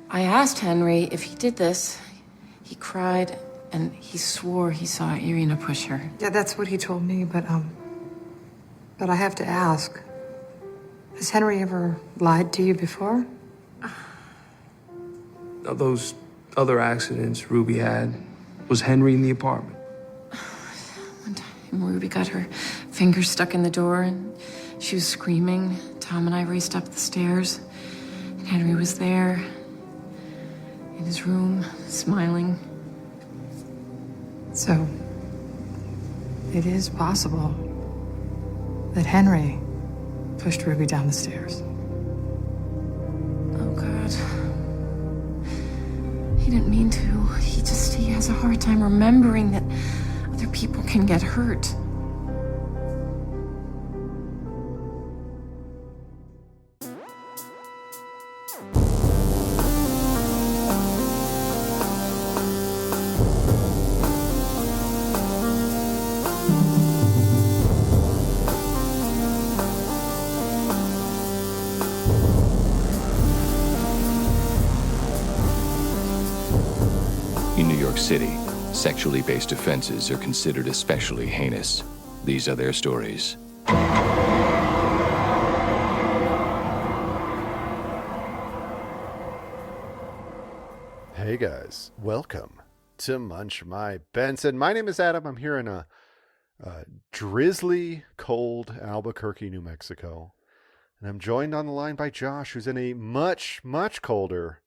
I asked Henry if he did this. He cried, and he swore he saw Irina push her. Yeah, that's what he told me, but I have to ask. Has Henry ever lied to you before? Those other accidents Ruby had, was Henry in the apartment? One time, Ruby got her fingers stuck in the door, and she was screaming. Tom and I raced up the stairs, and Henry was there, in his room, smiling. So, it is possible that Henry pushed Ruby down the stairs. Oh, God. He didn't mean to. He has a hard time remembering that other people can get hurt. In New York City, sexually based offenses are considered especially heinous. These are their stories. Hey guys, welcome to Munch My Benson. My name is Adam. I'm here in a drizzly, cold Albuquerque, New Mexico. And I'm joined on the line by Josh, who's in a much, much colder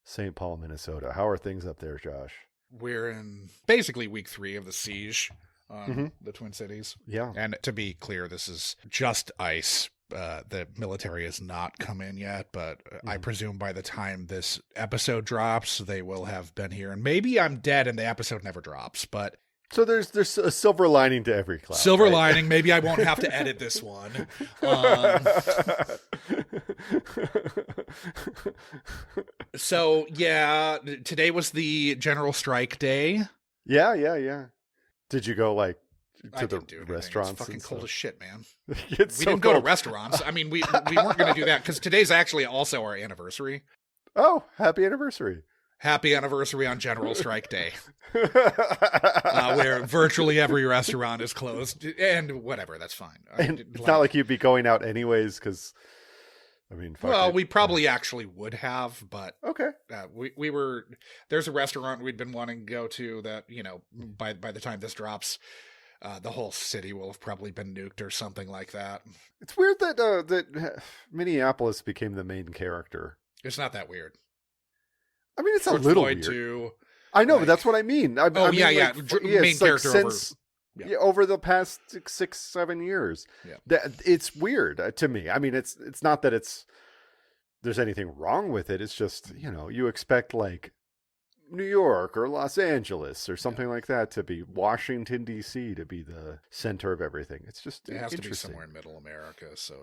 St. Paul, Minnesota. How are things up there, Josh? We're in basically week 3 of the siege on the Twin Cities. Yeah. And to be clear, this is just ice. The military has not come in yet, but I presume by the time this episode drops, they will have been here. And maybe I'm dead and the episode never drops, but... So there's a silver lining to every cloud. Silver lining. Maybe I won't have to edit this one. So, yeah, today was the general strike day. Yeah. Did you go, like, to the restaurants? It's fucking cold as shit, man. We didn't go to restaurants. I mean, we weren't going to do that because today's actually also our anniversary. Oh, happy anniversary. Happy anniversary on General Strike Day, where virtually every restaurant is closed, and whatever, that's fine. It's not like you'd be going out anyways, because, I mean, we probably actually would have, but okay. We were, there's a restaurant we'd been wanting to go to that, you know, by the time this drops, the whole city will have probably been nuked or something like that. It's weird that that Minneapolis became the main character. It's not that weird. I mean, it's George a little Floyd weird. too, but that's what I mean. I mean, main character over the past 6-7 years. Yeah. It's weird to me. I mean, it's not that there's anything wrong with it. It's just, you know, you expect like New York or Los Angeles or something like that to be Washington, D.C. to be the center of everything. It's just it has to be somewhere in Middle America. So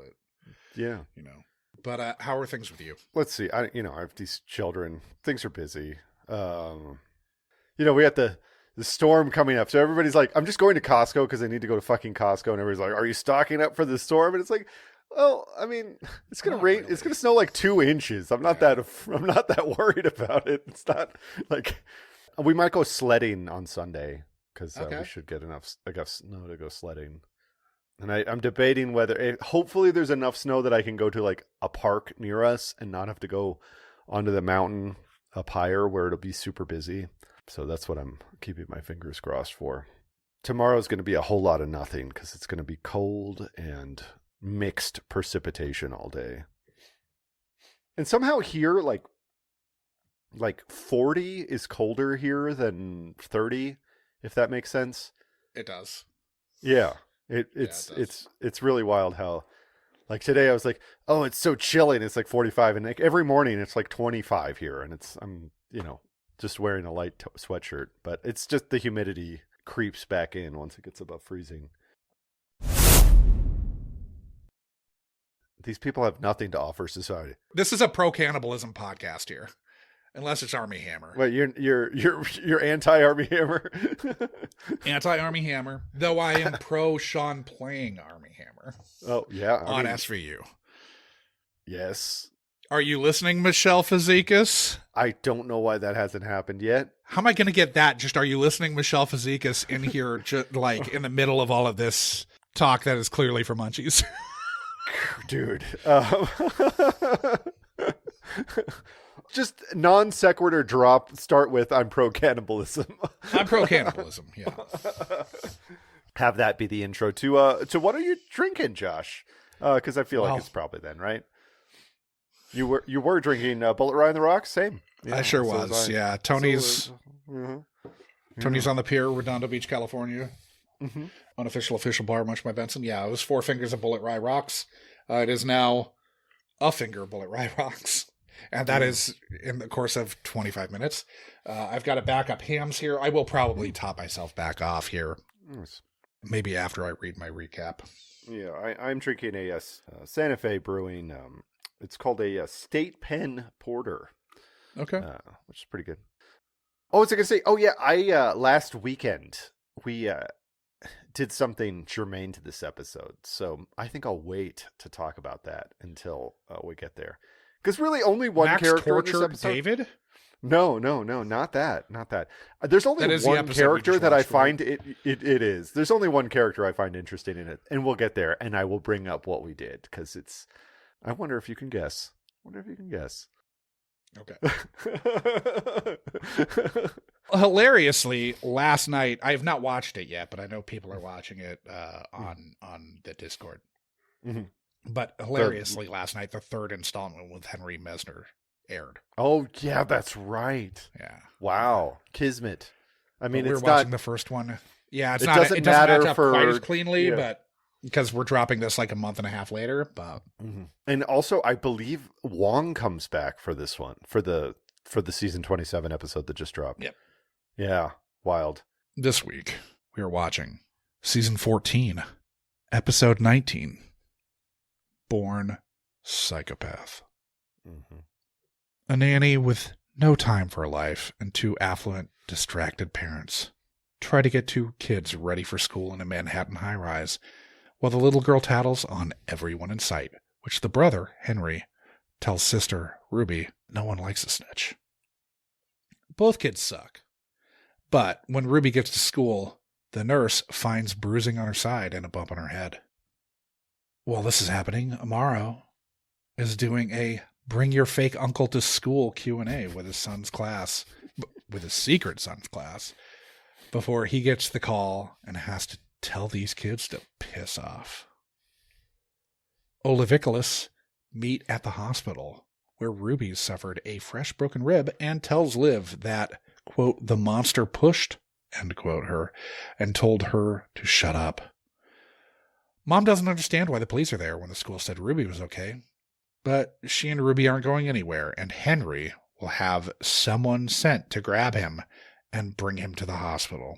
you know. But how are things with you? Let's see. I have these children. Things are busy. We had the storm coming up. So everybody's like, I'm just going to Costco because I need to go to fucking Costco. And everybody's like, are you stocking up for the storm? And it's like, well, I mean, it's going to rain. Really. It's going to snow like 2 inches. I'm not that worried about it. It's not like we might go sledding on Sunday because we should get enough snow to go sledding. And I'm debating whether, hopefully there's enough snow that I can go to like a park near us and not have to go onto the mountain up higher where it'll be super busy. So that's what I'm keeping my fingers crossed for. Tomorrow's going to be a whole lot of nothing because it's going to be cold and mixed precipitation all day. And somehow here, like 40 is colder here than 30, if that makes sense. It does. Yeah. It's really wild how, like today I was like, oh, it's so chilly and it's like 45, and like every morning it's like 25 here, and I'm just wearing a light sweatshirt, but it's just the humidity creeps back in once it gets above freezing. These people have nothing to offer society. This is a pro-cannibalism podcast here. Unless it's Army Hammer. Wait, you're anti-Army Hammer? Anti-Army Hammer. Though I am pro Sean playing Army Hammer. Oh, yeah. On SVU. Yes. Are you listening, Michelle Fazekas? I don't know why that hasn't happened yet. How am I going to get that? Just, are you listening, Michelle Fazekas, in here, just like in the middle of all of this talk that is clearly for Munchies? Dude. Just non sequitur drop. Start with I'm pro cannibalism. I'm pro cannibalism. Yeah. Have that be the intro to what are you drinking, Josh? Because I feel like it's probably then, right? You were drinking Bullet Rye on the Rocks, same. Yeah, I sure was. Yeah, Tony's on the pier, Redondo Beach, California. Mm-hmm. Unofficial official bar, Munch by Benson. Yeah, it was 4 fingers of Bullet Rye Rocks. It is now a finger of Bullet Rye Rocks. And that is in the course of 25 minutes. I've got a backup hams here. I will probably top myself back off here. Nice. Maybe after I read my recap. Yeah, I'm drinking a Santa Fe Brewing. It's called a State Pen Porter. Okay. Which is pretty good. Oh, what was I going to say? Oh, yeah, I last weekend, we did something germane to this episode. So I think I'll wait to talk about that until we get there. Because really only one Max character in this tortured episode. David? No, not that. There's only one character that I find it is. There's only one character I find interesting in it, and we'll get there, and I will bring up what we did because it's. I wonder if you can guess. Okay. Hilariously, last night I have not watched it yet, but I know people are watching it on the Discord. Mm-hmm. But hilariously, last night the 3rd installment with Henry Messner aired. Oh yeah, that's right. Yeah. Wow, Kismet. I mean, we were it's watching not the first one. Yeah, it doesn't match matter up for quite as cleanly, yeah. but because we're dropping this like a month and a half later. But and also, I believe Wong comes back for this one for the season 27 episode that just dropped. Yep. Yeah, wild. This week we are watching season 14, episode 19. Born Psychopath. Mm-hmm. A nanny with no time for life and 2 affluent, distracted parents try to get 2 kids ready for school in a Manhattan high-rise, while the little girl tattles on everyone in sight, which the brother, Henry, tells sister, Ruby, no one likes a snitch. Both kids suck. But when Ruby gets to school, the nurse finds bruising on her side and a bump on her head. While this is happening, Amaro is doing a bring your fake uncle to school Q&A with his son's class, with his secret son's class, before he gets the call and has to tell these kids to piss off. Olivicolis meet at the hospital, where Ruby suffered a fresh broken rib and tells Liv that, quote, the monster pushed, end quote, her and told her to shut up. Mom doesn't understand why the police are there when the school said Ruby was okay, but she and Ruby aren't going anywhere, and Henry will have someone sent to grab him and bring him to the hospital.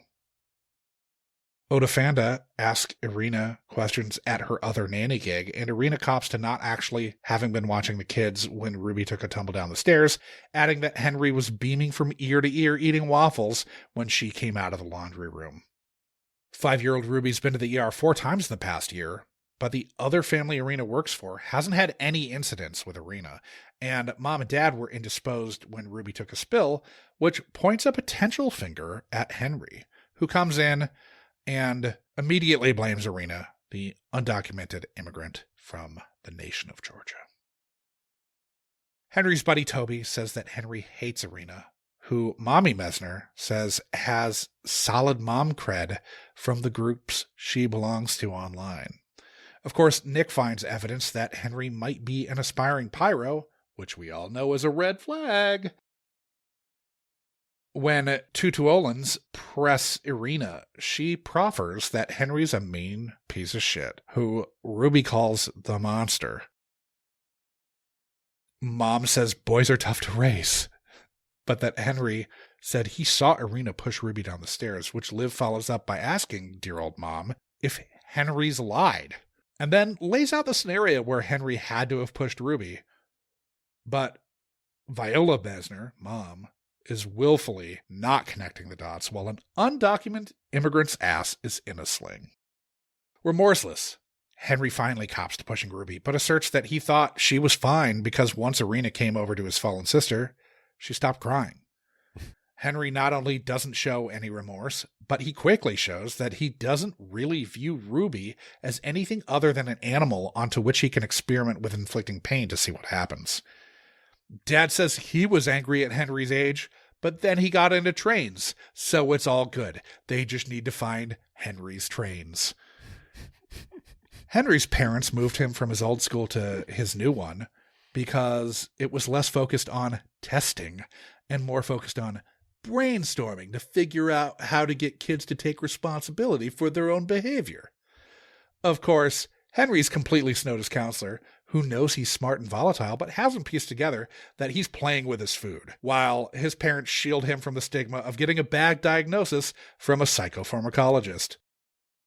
Odafanda asks Irina questions at her other nanny gig, and Irina cops to not actually having been watching the kids when Ruby took a tumble down the stairs, adding that Henry was beaming from ear to ear eating waffles when she came out of the laundry room. 5-year-old Ruby's been to the ER 4 times in the past year, but the other family Irina works for hasn't had any incidents with Irina, and Mom and Dad were indisposed when Ruby took a spill, which points a potential finger at Henry, who comes in and immediately blames Irina, the undocumented immigrant from the nation of Georgia. Henry's buddy Toby says that Henry hates Irina, who Mommy Messner says has solid mom cred from the groups she belongs to online. Of course, Nick finds evidence that Henry might be an aspiring pyro, which we all know is a red flag. When Tutuolans press Irina, she proffers that Henry's a mean piece of shit, who Ruby calls the monster. Mom says boys are tough to raise, but that Henry said he saw Irina push Ruby down the stairs, which Liv follows up by asking dear old Mom if Henry's lied, and then lays out the scenario where Henry had to have pushed Ruby. But Viola Messner, Mom, is willfully not connecting the dots while an undocumented immigrant's ass is in a sling. Remorseless, Henry finally cops to pushing Ruby, but asserts that he thought she was fine because once Irina came over to his fallen sister, she stopped crying. Henry not only doesn't show any remorse, but he quickly shows that he doesn't really view Ruby as anything other than an animal onto which he can experiment with inflicting pain to see what happens. Dad says he was angry at Henry's age, but then he got into trains, so it's all good. They just need to find Henry's trains. Henry's parents moved him from his old school to his new one because it was less focused on testing and more focused on brainstorming to figure out how to get kids to take responsibility for their own behavior. Of course, Henry's completely snowed his counselor, who knows he's smart and volatile, but hasn't pieced together that he's playing with his food, while his parents shield him from the stigma of getting a bad diagnosis from a psychopharmacologist.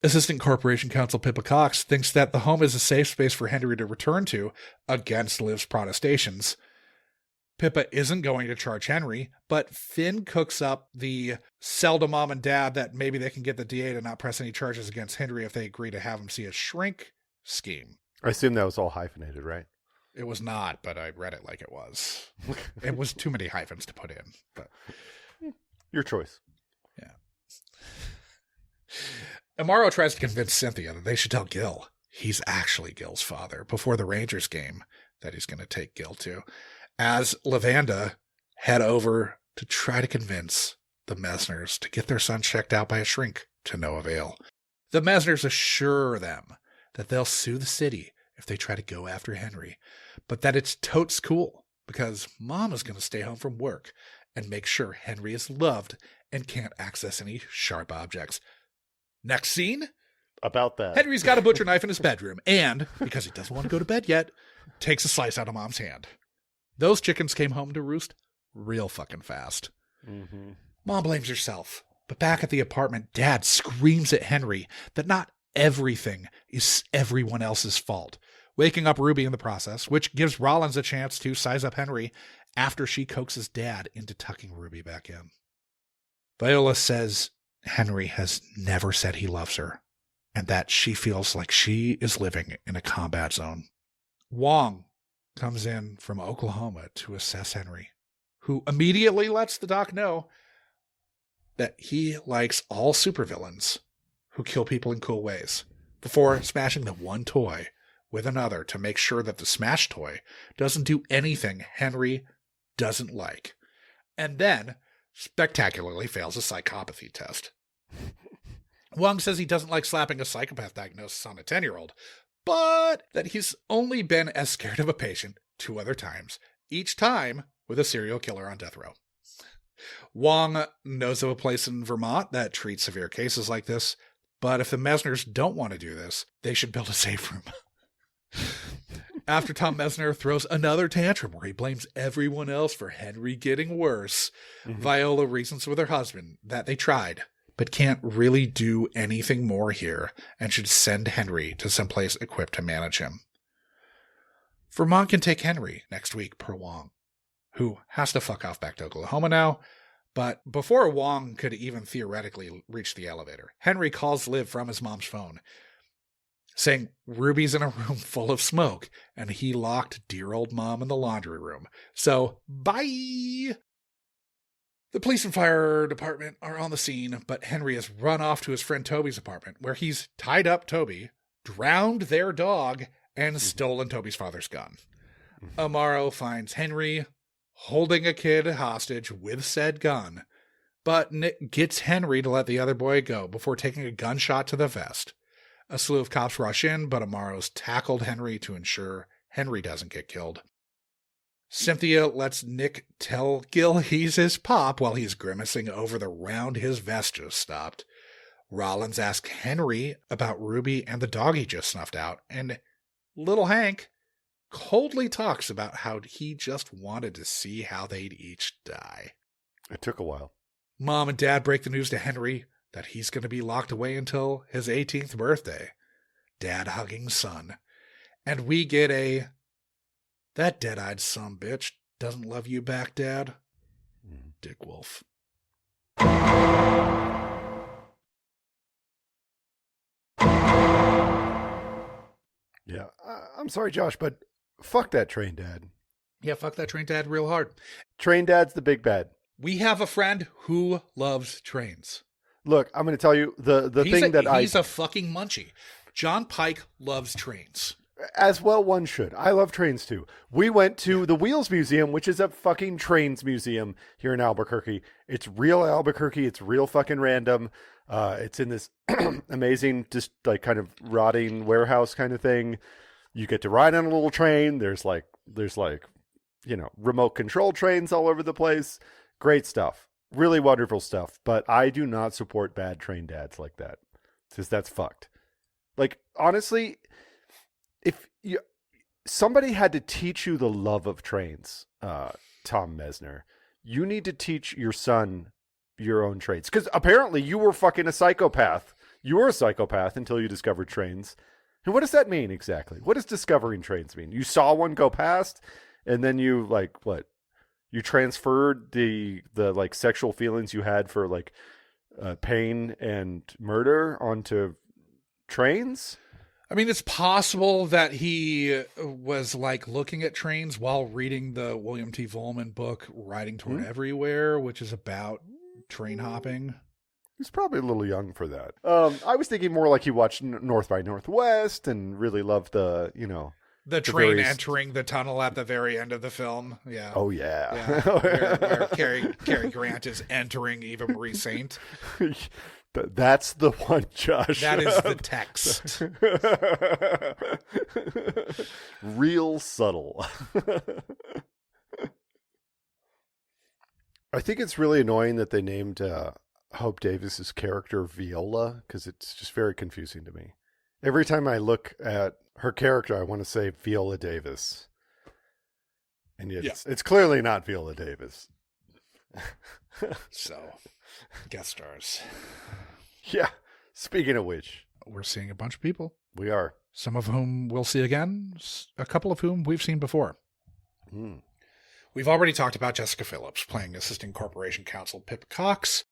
Assistant Corporation Counsel Pippa Cox thinks that the home is a safe space for Henry to return to against Liv's protestations. Pippa isn't going to charge Henry, but Finn cooks up the sell to mom and dad that maybe they can get the DA to not press any charges against Henry if they agree to have him see a shrink scheme. I assume that was all hyphenated, right? It was not, but I read it like it was. It was too many hyphens to put in. But your choice. Yeah. Amaro tries to convince Cynthia that they should tell Gil he's actually Gil's father before the Rangers game that he's going to take Gil to, as Lavanda head over to try to convince the Mesners to get their son checked out by a shrink to no avail. The Mesners assure them that they'll sue the city if they try to go after Henry, but that it's totes cool because Mom is going to stay home from work and make sure Henry is loved and can't access any sharp objects. Next scene? About that. Henry's got a butcher knife in his bedroom and, because he doesn't want to go to bed yet, takes a slice out of Mom's hand. Those chickens came home to roost real fucking fast. Mm-hmm. Mom blames herself, but back at the apartment, Dad screams at Henry that not everything is everyone else's fault, waking up Ruby in the process, which gives Rollins a chance to size up Henry after she coaxes Dad into tucking Ruby back in. Viola says Henry has never said he loves her, and that she feels like she is living in a combat zone. Wong comes in from Oklahoma to assess Henry, who immediately lets the doc know that he likes all supervillains who kill people in cool ways, before smashing the one toy with another to make sure that the smashed toy doesn't do anything Henry doesn't like, and then spectacularly fails a psychopathy test. Wong says he doesn't like slapping a psychopath diagnosis on a 10-year-old, but that he's only been as scared of a patient 2 other times, each time with a serial killer on death row. Wong knows of a place in Vermont that treats severe cases like this, but if the Mesners don't want to do this, they should build a safe room. After Tom Mesner throws another tantrum where he blames everyone else for Henry getting worse, Viola reasons with her husband that they tried, but can't really do anything more here and should send Henry to someplace equipped to manage him. Vermont can take Henry next week per Wong, who has to fuck off back to Oklahoma now. But before Wong could even theoretically reach the elevator, Henry calls Liv from his mom's phone, saying Ruby's in a room full of smoke, and he locked dear old Mom in the laundry room. So, bye! The police and fire department are on the scene, but Henry has run off to his friend Toby's apartment, where he's tied up Toby, drowned their dog, and stolen Toby's father's gun. Amaro finds Henry holding a kid hostage with said gun, but Nick gets Henry to let the other boy go before taking a gunshot to the vest. A slew of cops rush in, but Amaro's tackled Henry to ensure Henry doesn't get killed. Cynthia lets Nick tell Gil he's his pop while he's grimacing over the round his vest just stopped. Rollins asks Henry about Ruby and the dog he just snuffed out, and little Hank coldly talks about how he just wanted to see how they'd each die. It took a while. Mom and Dad break the news to Henry that he's going to be locked away until his 18th birthday. Dad hugging son. And we get a, that dead-eyed son bitch doesn't love you back, Dad. Dick Wolf. Yeah, I'm sorry, Josh, but fuck that train, Dad. Yeah, fuck that train dad real hard. Train dad's the big bad. We have a friend who loves trains. Look, I'm going to tell you He's a fucking munchie. John Pike loves trains. As well one should. I love trains too. We went to the Wheels Museum, which is a fucking trains museum here in Albuquerque. It's real Albuquerque. It's real fucking random. It's in this amazing, just like kind of rotting warehouse kind of thing. You get to ride on a little train. There's like, remote control trains all over the place. Great stuff. Really wonderful stuff. But I do not support bad train dads like that. Because that's fucked. Like, honestly, if somebody had to teach you the love of trains, Tom Mesner, you need to teach your son your own traits. Because apparently you were fucking a psychopath. You were a psychopath until you discovered trains. And what does that mean exactly? What does discovering trains mean? You saw one go past, and then you you transferred the like sexual feelings you had for like pain and murder onto trains? I mean, it's possible that he was like looking at trains while reading the William T. Vollman book, Riding Toward Everywhere, which is about train hopping. He's probably a little young for that. I was thinking more like he watched North by Northwest and really loved the train entering the tunnel at the very end of the film. Yeah. Oh yeah. where Cary Grant is entering Eva Marie Saint. That's the one, Josh. That is the text. Real subtle. I think it's really annoying that they named Hope Davis's character Viola, because it's just very confusing to me. Every time I look at her character, I want to say Viola Davis. And yet it's clearly not Viola Davis. So, guest stars. Yeah. Speaking of which, we're seeing a bunch of people. We are. Some of whom we'll see again. A couple of whom we've seen before. We've already talked about Jessica Phillips playing Assistant Corporation Counsel Pip Cox.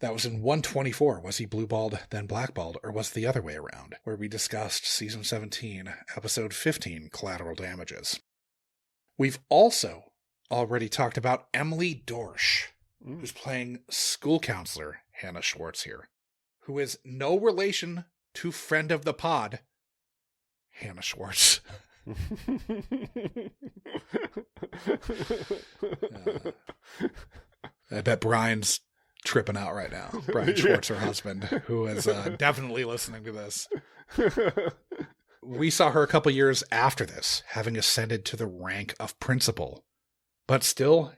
That was in 124. Was he blue-balled, then blackballed, or was it the other way around? Where we discussed Season 17, Episode 15, Collateral Damages. We've also already talked about Emily Dorsch, who's playing school counselor Hannah Schwartz here, who is no relation to friend of the pod, Hannah Schwartz. I bet Brian's tripping out right now. Brian Schwartz, her husband, who is definitely listening to this. We saw her a couple years after this, having ascended to the rank of principal, but still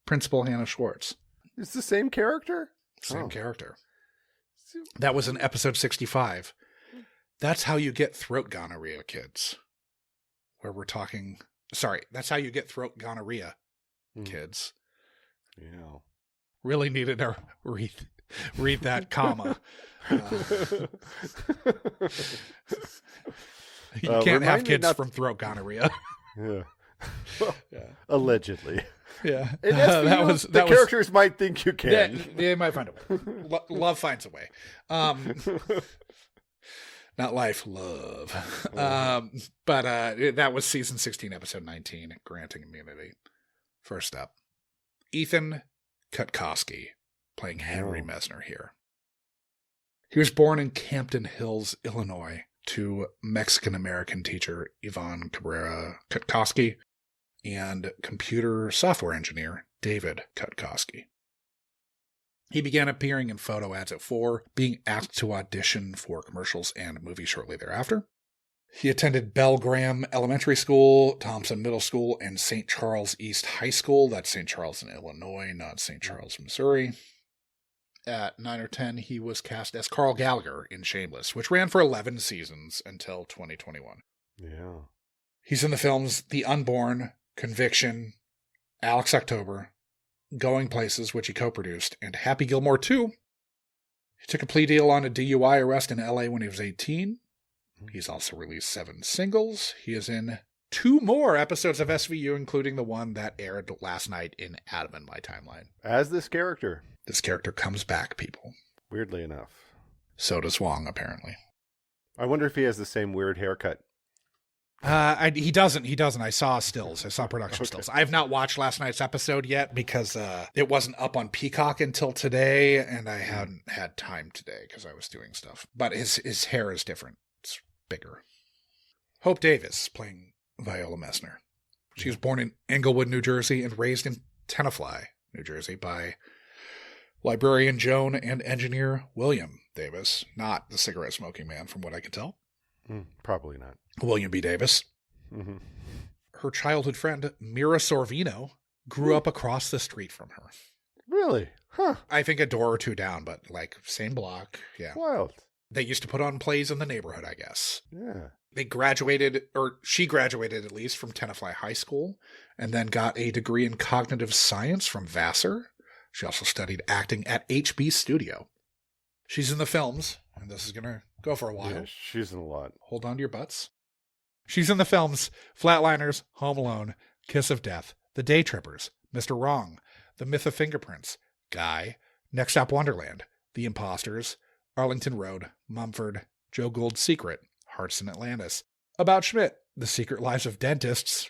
Principal Hannah Schwartz. It's the same character? Same character. That was in episode 65. That's how you get throat gonorrhea, kids. Where we're talking... Sorry, that's how you get throat gonorrhea, kids. Yeah. Really needed to read that comma. You can't have kids from throat gonorrhea. Yeah. Allegedly. Yeah. The characters might think you can. They might find a way. Love finds a way. Not life, love. But that was season 16, episode 19, granting immunity. First up, Ethan Kutkoski, playing Henry Mesner here. He was born in Campton Hills, Illinois, to Mexican-American teacher Yvonne Cabrera Kutkoski and computer software engineer David Kutkoski. He began appearing in photo ads at 4, being asked to audition for commercials and movies shortly thereafter. He attended Bell Graham Elementary School, Thompson Middle School, and St. Charles East High School. That's St. Charles in Illinois, not St. Charles, Missouri. At 9 or 10, he was cast as Carl Gallagher in Shameless, which ran for 11 seasons until 2021. Yeah. He's in the films The Unborn, Conviction, Alex October, Going Places, which he co-produced, and Happy Gilmore 2. He took a plea deal on a DUI arrest in LA when he was 18. He's also released 7 singles. He is in 2 more episodes of SVU, including the one that aired last night in Adam and My Timeline. As this character. This character comes back, people. Weirdly enough. So does Wong, apparently. I wonder if he has the same weird haircut. He doesn't. I saw stills. I saw production stills. I have not watched last night's episode yet because it wasn't up on Peacock until today, and I hadn't had time today because I was doing stuff. But his hair is different. It's bigger. Hope Davis playing Viola Messner. She was born in Englewood, New Jersey, and raised in Tenafly, New Jersey, by librarian Joan and engineer William Davis. Not the cigarette smoking man, from what I can tell. Probably not. William B. Davis. Mm-hmm. Her childhood friend, Mira Sorvino, grew up across the street from her. Really? Huh. I think a door or two down, but like same block. Yeah. Wild. They used to put on plays in the neighborhood, I guess. Yeah. They graduated, or she graduated at least, from Tenafly High School, and then got a degree in cognitive science from Vassar. She also studied acting at HB Studio. She's in the films, and this is going to go for a while. Yeah, she's in a lot. Hold on to your butts. She's in the films Flatliners, Home Alone, Kiss of Death, The Day Trippers, Mr. Wrong, The Myth of Fingerprints, Guy, Next Stop Wonderland, The Imposters, Arlington Road, Mumford, Joe Gould's Secret, Hearts in Atlantis, About Schmidt, The Secret Lives of Dentists.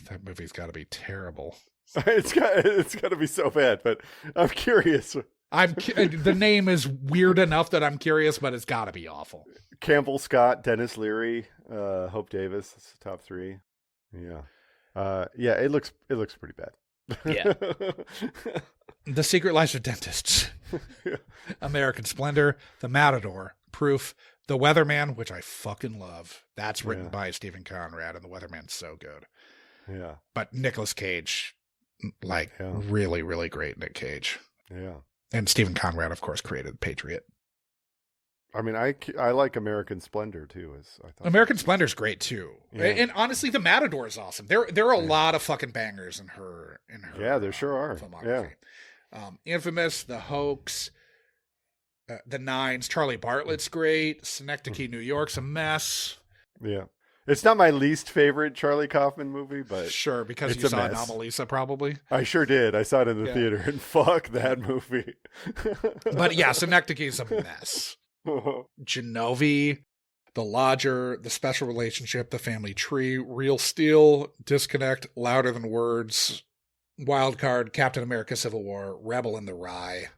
That movie's got to be terrible. It's got to be so bad, but I'm curious. The name is weird enough that I'm curious, but it's got to be awful. Campbell Scott, Dennis Leary, Hope Davis. That's the top three. Yeah. Yeah, it looks pretty bad. Yeah. The Secret Lives of Dentists. American Splendor, The Matador, Proof, The Weatherman, which I fucking love. That's written by Stephen Conrad, and The Weatherman's so good. Yeah. But Nicolas Cage, really, really great Nick Cage. Yeah. And Stephen Conrad, of course, created Patriot. I mean, I like American Splendor too. American Splendor's great too, and honestly, The Matador is awesome. There are a lot of fucking bangers in her. Yeah, there sure are. Filmography. Yeah. Infamous, The Hoax, The Nines. Charlie Bartlett's great. Synecdoche, New York's a mess. Yeah, it's not my least favorite Charlie Kaufman movie, but sure, because you saw Anomalisa, probably. I sure did. I saw it in the theater, and fuck that movie. But yeah, Synecdoche's a mess. Genovi, The Lodger, The Special Relationship, The Family Tree, Real Steel, Disconnect, Louder Than Words, Wildcard, Captain America Civil War, Rebel in the Rye,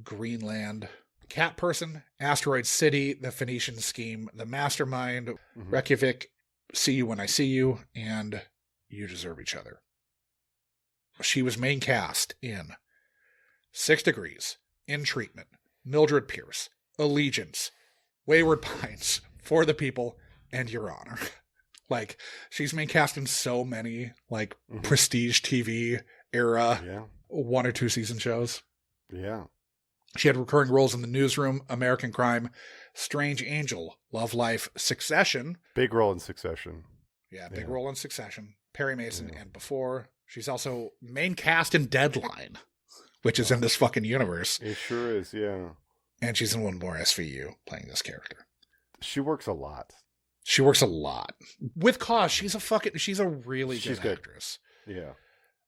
Greenland, Cat Person, Asteroid City, The Phoenician Scheme, The Mastermind, Reykjavik, See You When I See You, and You Deserve Each Other. She was main cast in 6 Degrees, In Treatment, Mildred Pierce, Allegiance, Wayward Pines, For the People, and Your Honor. Like, she's main cast in so many, like, prestige TV era 1 or 2 season shows. Yeah. She had recurring roles in The Newsroom, American Crime, Strange Angel, Love Life, Succession. Big role in Succession. Yeah, big role in Succession. Perry Mason and Before. She's also main cast in Deadline, which is in this fucking universe. It sure is, yeah. And she's in one more SVU playing this character. She works a lot. She works a lot. With cause, she's a really good actress. Yeah.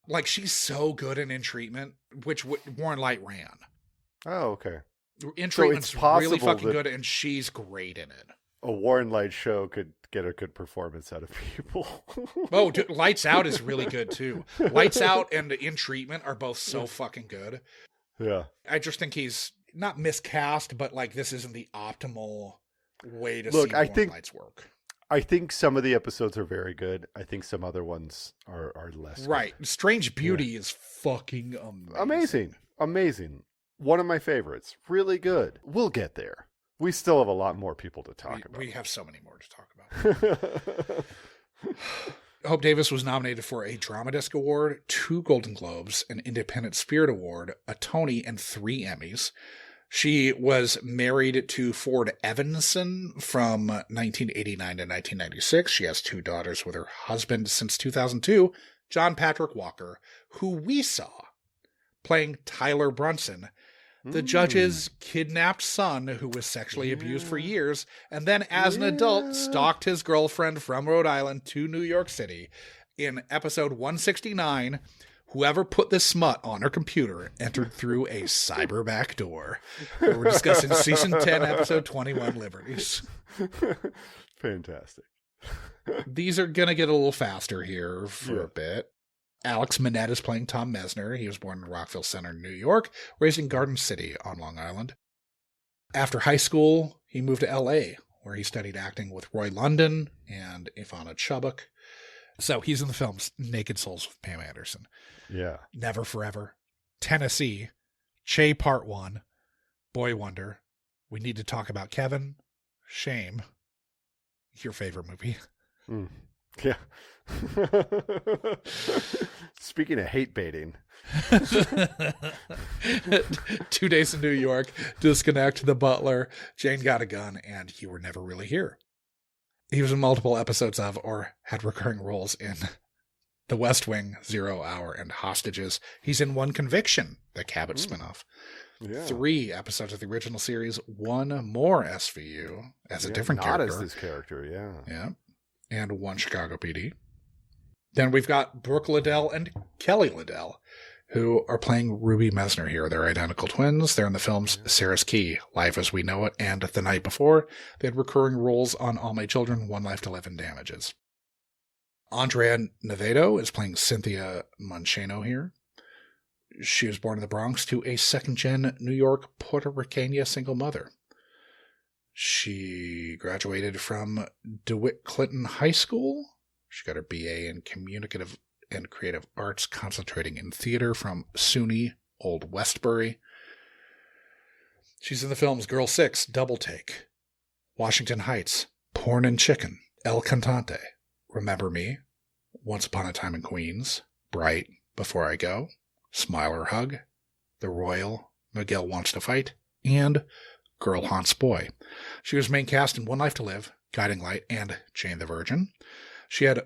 Like, she's so good in Treatment, which Warren Light ran. Oh, okay. In Treatment's really fucking good, and she's great in it. A Warren Light show could get a good performance out of people. Oh, dude, Lights Out is really good, too. Lights Out and In Treatment are both so fucking good. Yeah. I just think he's not miscast, but, like, this isn't the optimal way to see Warren Light's work. I think some of the episodes are very good. I think some other ones are less right. Good. Strange Beauty is fucking amazing. Amazing. One of my favorites. Really good. We'll get there. We still have a lot more people to talk about. We have so many more to talk about. Hope Davis was nominated for a Drama Desk Award, 2 Golden Globes, an Independent Spirit Award, a Tony, and 3 Emmys. She was married to Ford Evanson from 1989 to 1996. She has 2 daughters with her husband since 2002, John Patrick Walker, who we saw playing Tyler Brunson, the judge's kidnapped son who was sexually abused for years, and then as an adult stalked his girlfriend from Rhode Island to New York City. In episode 169, whoever put this smut on her computer entered through a cyber back door. We're discussing season 10, episode 21, Liberties. Fantastic. These are going to get a little faster here for a bit. Alex Manette is playing Tom Mesner. He was born in Rockville Center, New York, raised in Garden City on Long Island. After high school, he moved to L.A., where he studied acting with Roy London and Ivana Chubbuck. So he's in the films Naked Souls with Pam Anderson. Yeah. Never Forever. Tennessee. Che Part 1. Boy Wonder. We Need to Talk About Kevin. Shame. Your favorite movie. Yeah. Speaking of hate baiting. 2 Days in New York. Disconnect. The Butler. Jane Got a Gun. And You Were Never Really Here. He was in multiple episodes of or had recurring roles in The West Wing, 0 Hour, and Hostages. He's in One Conviction, the Cabot spinoff. Yeah. 3 episodes of the original series, 1 more SVU as a different not character. Not as this character, yeah. Yeah. And 1 Chicago PD. Then we've got Brooke Liddell and Kelly Liddell, who are playing Ruby Mesner here. They're identical twins. They're in the films Sarah's Key, Life as We Know It, and The Night Before. They had recurring roles on All My Children, One Life to Live, and Damages. Andrea Navedo is playing Cynthia Moncheno here. She was born in the Bronx to a second-gen New York Puerto Rican single mother. She graduated from DeWitt Clinton High School. She got her BA in Communicative and Creative Arts, concentrating in theater from SUNY Old Westbury. She's in the films Girl 6, Double Take, Washington Heights, Porn and Chicken, El Cantante, Remember Me, Once Upon a Time in Queens, Bright, Before I Go, Smile or Hug, The Royal, Miguel Wants to Fight, and Girl Haunts Boy. She was main cast in One Life to Live, Guiding Light, and Jane the Virgin. She had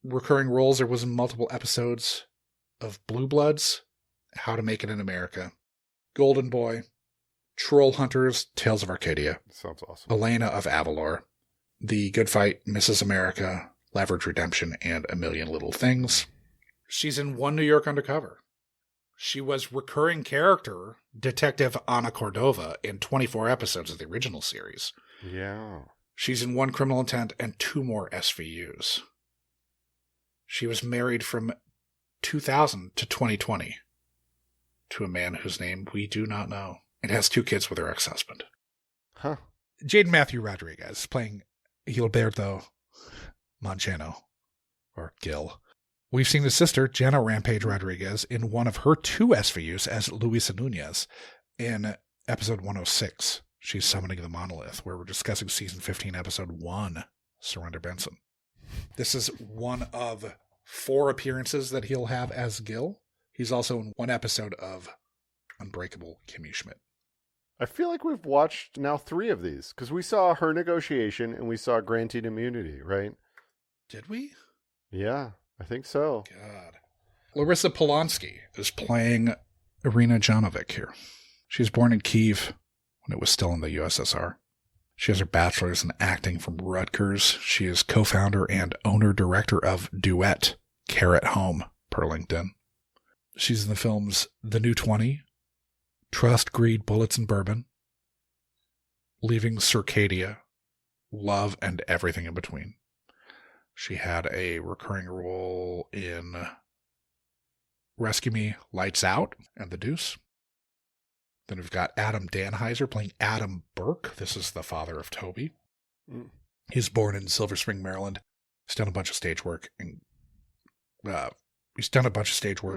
recurring roles. There was in multiple episodes of Blue Bloods, How to Make It in America, Golden Boy, Troll Hunters, Tales of Arcadia. Sounds awesome. Elena of Avalor, The Good Fight, Mrs. America, Leverage Redemption, and A Million Little Things. She's in One New York Undercover. She was recurring character, Detective Ana Cordova, in 24 episodes of the original series. Yeah. She's in 1 Criminal Intent and 2 more SVUs. She was married from 2000 to 2020 to a man whose name we do not know, and has 2 kids with her ex-husband. Huh. Jaden Matthew Rodriguez playing Gilberto Moncheno, or Gil. We've seen his sister, Jenna Rampage Rodriguez, in one of her 2 SVUs as Luisa Nunez in episode 106. She's Summoning the Monolith, where we're discussing season 15, episode 1, Surrender Benson. This is one of 4 appearances that he'll have as Gil. He's also in 1 episode of Unbreakable Kimmy Schmidt. I feel like we've watched now 3 of these, because we saw Her Negotiation and we saw Granted Immunity, right? Did we? Yeah, I think so. God. Larissa Polonsky is playing Irina Janovic here. She was born in Kyiv when it was still in the USSR. She has her bachelor's in acting from Rutgers. She is co-founder and owner-director of Duet, Care at Home, per LinkedIn. She's in the films The New 20, Trust, Greed, Bullets, and Bourbon, Leaving Circadia, Love, and Everything in Between. She had a recurring role in Rescue Me, Lights Out, and The Deuce. Then we've got Adam Danheiser playing Adam Burke. This is the father of Toby. He's born in Silver Spring, Maryland. He's done a bunch of stage work.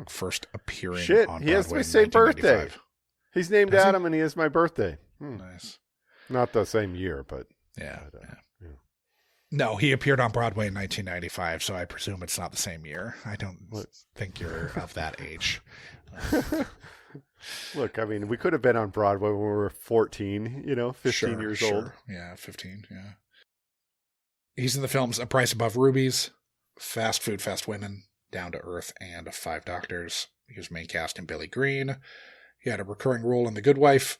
First appearing on Broadway. He has my in same birthday. 1995. He's named Adam and he has my birthday. Nice. Not the same year, but... Yeah. yeah. No, he appeared on Broadway in 1995, so I presume it's not the same year. I don't think you're of that age. Look, I mean, we could have been on Broadway when we were 14, 15 years old. Yeah, 15, yeah. He's in the films A Price Above Rubies, Fast Food, Fast Women, Down to Earth, and 5 Doctors. He was main cast in Billy Green. He had a recurring role in The Good Wife.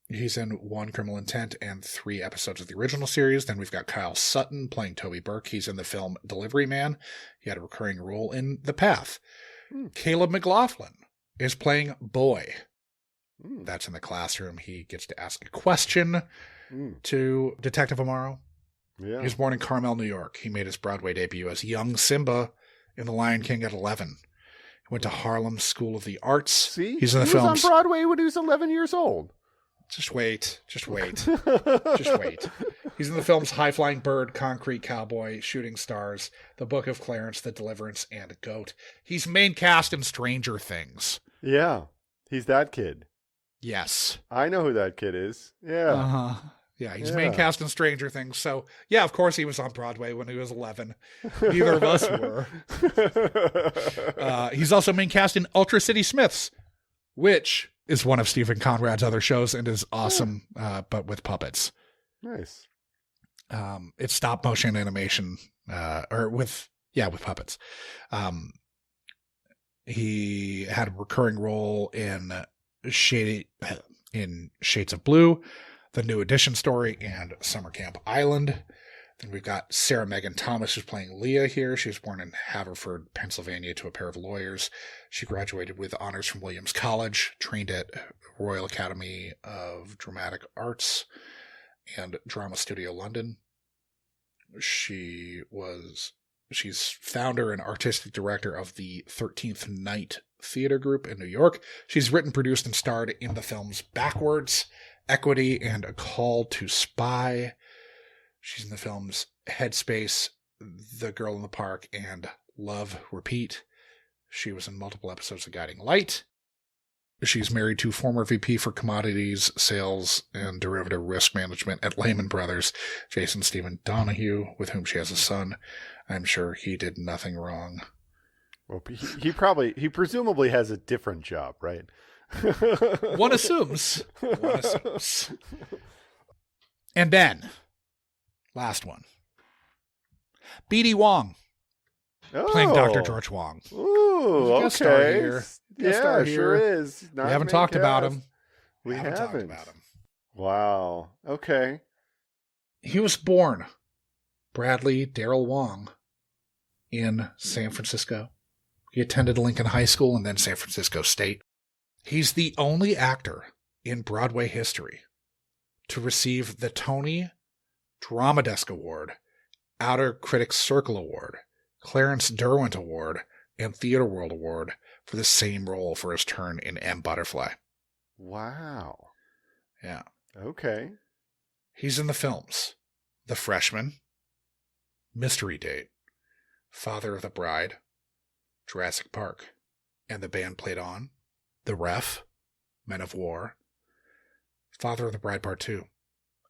He's in 1 Criminal Intent and 3 episodes of the original series. Then we've got Kyle Sutton playing Toby Burke. He's in the film Delivery Man. He had a recurring role in The Path. Caleb McLaughlin is playing Boy. That's in the classroom. He gets to ask a question to Detective Amaro. Yeah. He was born in Carmel, New York. He made his Broadway debut as young Simba in The Lion King at 11. He went to Harlem School of the Arts. See? He's in the he films. was on Broadway when he was 11 years old. Just wait. Just wait. Just wait. He's in the films High Flying Bird, Concrete Cowboy, Shooting Stars, The Book of Clarence, The Deliverance, and Goat. He's main cast in Stranger Things. Yeah. He's that kid. Yes. I know who that kid is. Yeah. Uh-huh. Yeah, he's main cast in Stranger Things. So, yeah, of course he was on Broadway when he was 11. Neither of us were. He's also main cast in Ultra City Smiths, which is one of Stephen Conrad's other shows and is awesome, but with puppets. Nice. It's stop motion animation, with puppets. He had a recurring role in Shades of Blue, The New Edition Story, and Summer Camp Island. Then we've got Sarah Megan Thomas, who's playing Leah here. She was born in Haverford, Pennsylvania, to a pair of lawyers. She graduated with honors from Williams College, trained at Royal Academy of Dramatic Arts and Drama Studio London. She's founder and artistic director of the 13th Night Theater Group in New York. She's written, produced, and starred in the films Backwards, Equity, and A Call to Spy. She's in the films Headspace, The Girl in the Park, and Love, Repeat. She was in multiple episodes of Guiding Light. She's married to former VP for Commodities, Sales, and Derivative Risk Management at Lehman Brothers, Jason Stephen Donahue, with whom she has a son. I'm sure he did nothing wrong. Well, he presumably has a different job, right? One assumes. And then, last one. B.D. Wong, playing Dr. George Wong. Ooh, Guest star okay. here. Yeah, sure is. We haven't talked about him. We haven't talked about him. Wow. Okay. He was born Bradley Darrell Wong in San Francisco. He attended Lincoln High School and then San Francisco State. He's the only actor in Broadway history to receive the Tony Drama Desk Award, Outer Critics Circle Award, Clarence Derwent Award, and Theatre World Award for the same role for his turn in M. Butterfly. Wow. Yeah. Okay. He's in the films The Freshman, Mystery Date, Father of the Bride, Jurassic Park, and the band played on The Ref, Men of War, Father of the Bride Part 2,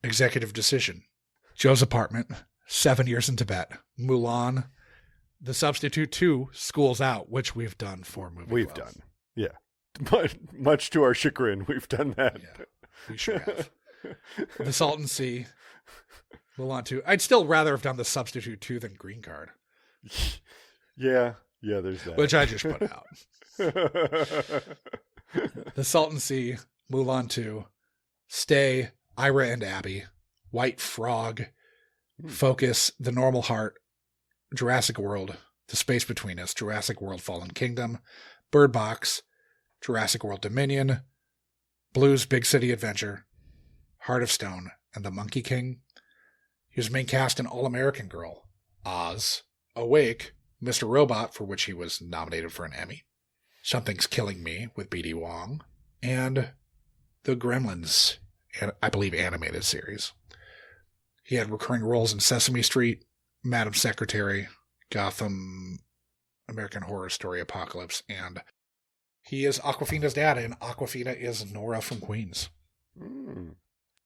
Executive Decision, Joe's Apartment, 7 Years in Tibet, Mulan, The Substitute 2, School's Out, which we've done for movie. We've done. Yeah. But much to our chagrin, we've done that. Yeah, we sure have. The Salton Sea, Mulan 2. I'd still rather have done The Substitute 2 than Green Card. Yeah. Yeah, there's that. Which I just put out. The Salton Sea, Mulan 2, Stay, Ira and Abby, White Frog, Focus, The Normal Heart, Jurassic World, The Space Between Us, Jurassic World Fallen Kingdom, Bird Box, Jurassic World Dominion, Blues Big City Adventure, Heart of Stone, and The Monkey King. He was main cast in All-American Girl, Oz, Awake, Mr. Robot, for which he was nominated for an Emmy, Something's Killing Me with B.D. Wong, and The Gremlins, I believe, animated series. He had recurring roles in Sesame Street, Madam Secretary, Gotham, American Horror Story Apocalypse, and he is Awkwafina's dad, and Awkwafina is Nora from Queens.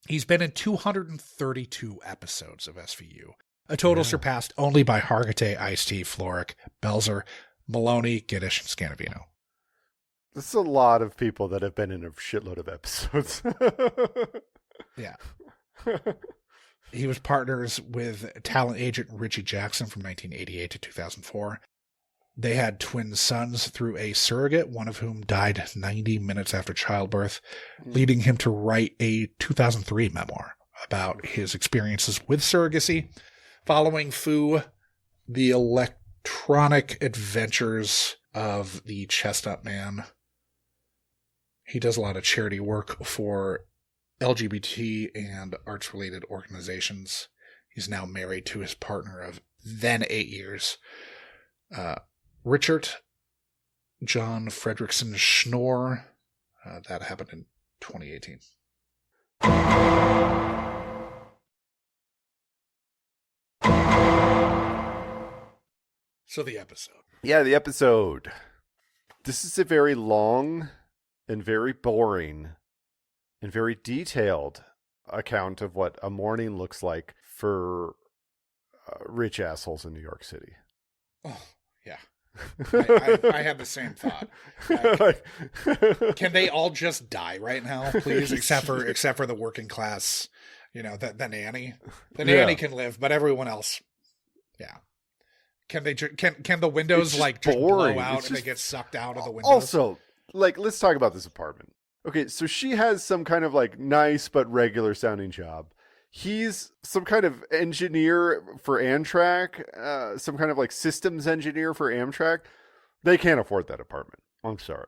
He's been in 232 episodes of SVU, a total surpassed only by Hargitay, Ice-T, Floric, Belzer, Maloney, Giddish, and Scandavino. This is a lot of people that have been in a shitload of episodes. Yeah. He was partners with talent agent Richie Jackson from 1988 to 2004. They had twin sons through a surrogate, one of whom died 90 minutes after childbirth, leading him to write a 2003 memoir about his experiences with surrogacy, following Fu, the electronic adventures of the Chestnut Man. He does a lot of charity work for LGBT and arts-related organizations. He's now married to his partner of then 8 years, Richard John Fredrickson Schnorr. That happened in 2018. So the episode. Yeah, the episode. This is a very long and very boring and very detailed account of what a morning looks like for rich assholes in New York City. Oh, yeah. I had the same thought. Like, can they all just die right now, please? Except for the working class, the nanny. The nanny can live, but everyone else, yeah. Can they? Can the windows just blow out and they get sucked out of the windows? Also, let's talk about this apartment. Okay, so she has some kind of nice but regular sounding job. He's some kind of engineer for Amtrak, some kind of systems engineer for Amtrak. They can't afford that apartment. I'm sorry.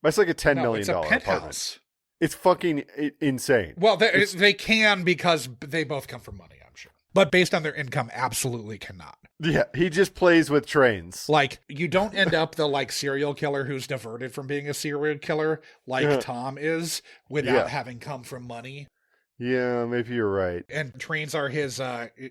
That's like a $10 million apartment. It's fucking insane. Well, they can because they both come from money, I'm sure. But based on their income, absolutely cannot. Yeah, he just plays with trains. You don't end up the serial killer who's diverted from being a serial killer Tom is without having come from money. Yeah, maybe you're right. And trains are his...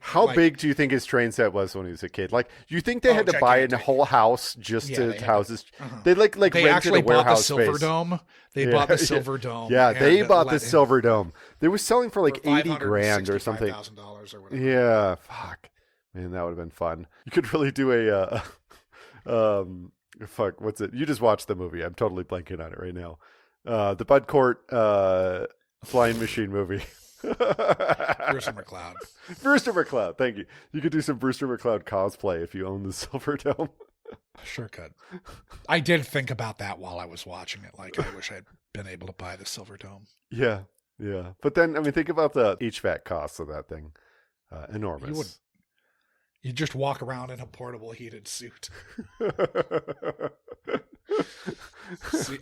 How big do you think his train set was when he was a kid? You think they had to buy a whole house just to house his... They they rented actually a warehouse bought the Silver space. Dome. They bought the Silver Dome. Yeah, they bought the Silver Dome. They were selling for $80,000 or something. $5,000 or whatever. Yeah, fuck. Man, that would have been fun. You could really do a... fuck, what's it? You just watched the movie. I'm totally blanking on it right now. The Bud Court flying machine movie. Brewster McCloud. Brewster McCloud, thank you. You could do some Brewster McCloud cosplay if you own the Silver Dome. Sure could. I did think about that while I was watching it. I wish I'd been able to buy the Silver Dome. Yeah. But then, think about the HVAC costs of that thing. Enormous. You just walk around in a portable heated suit.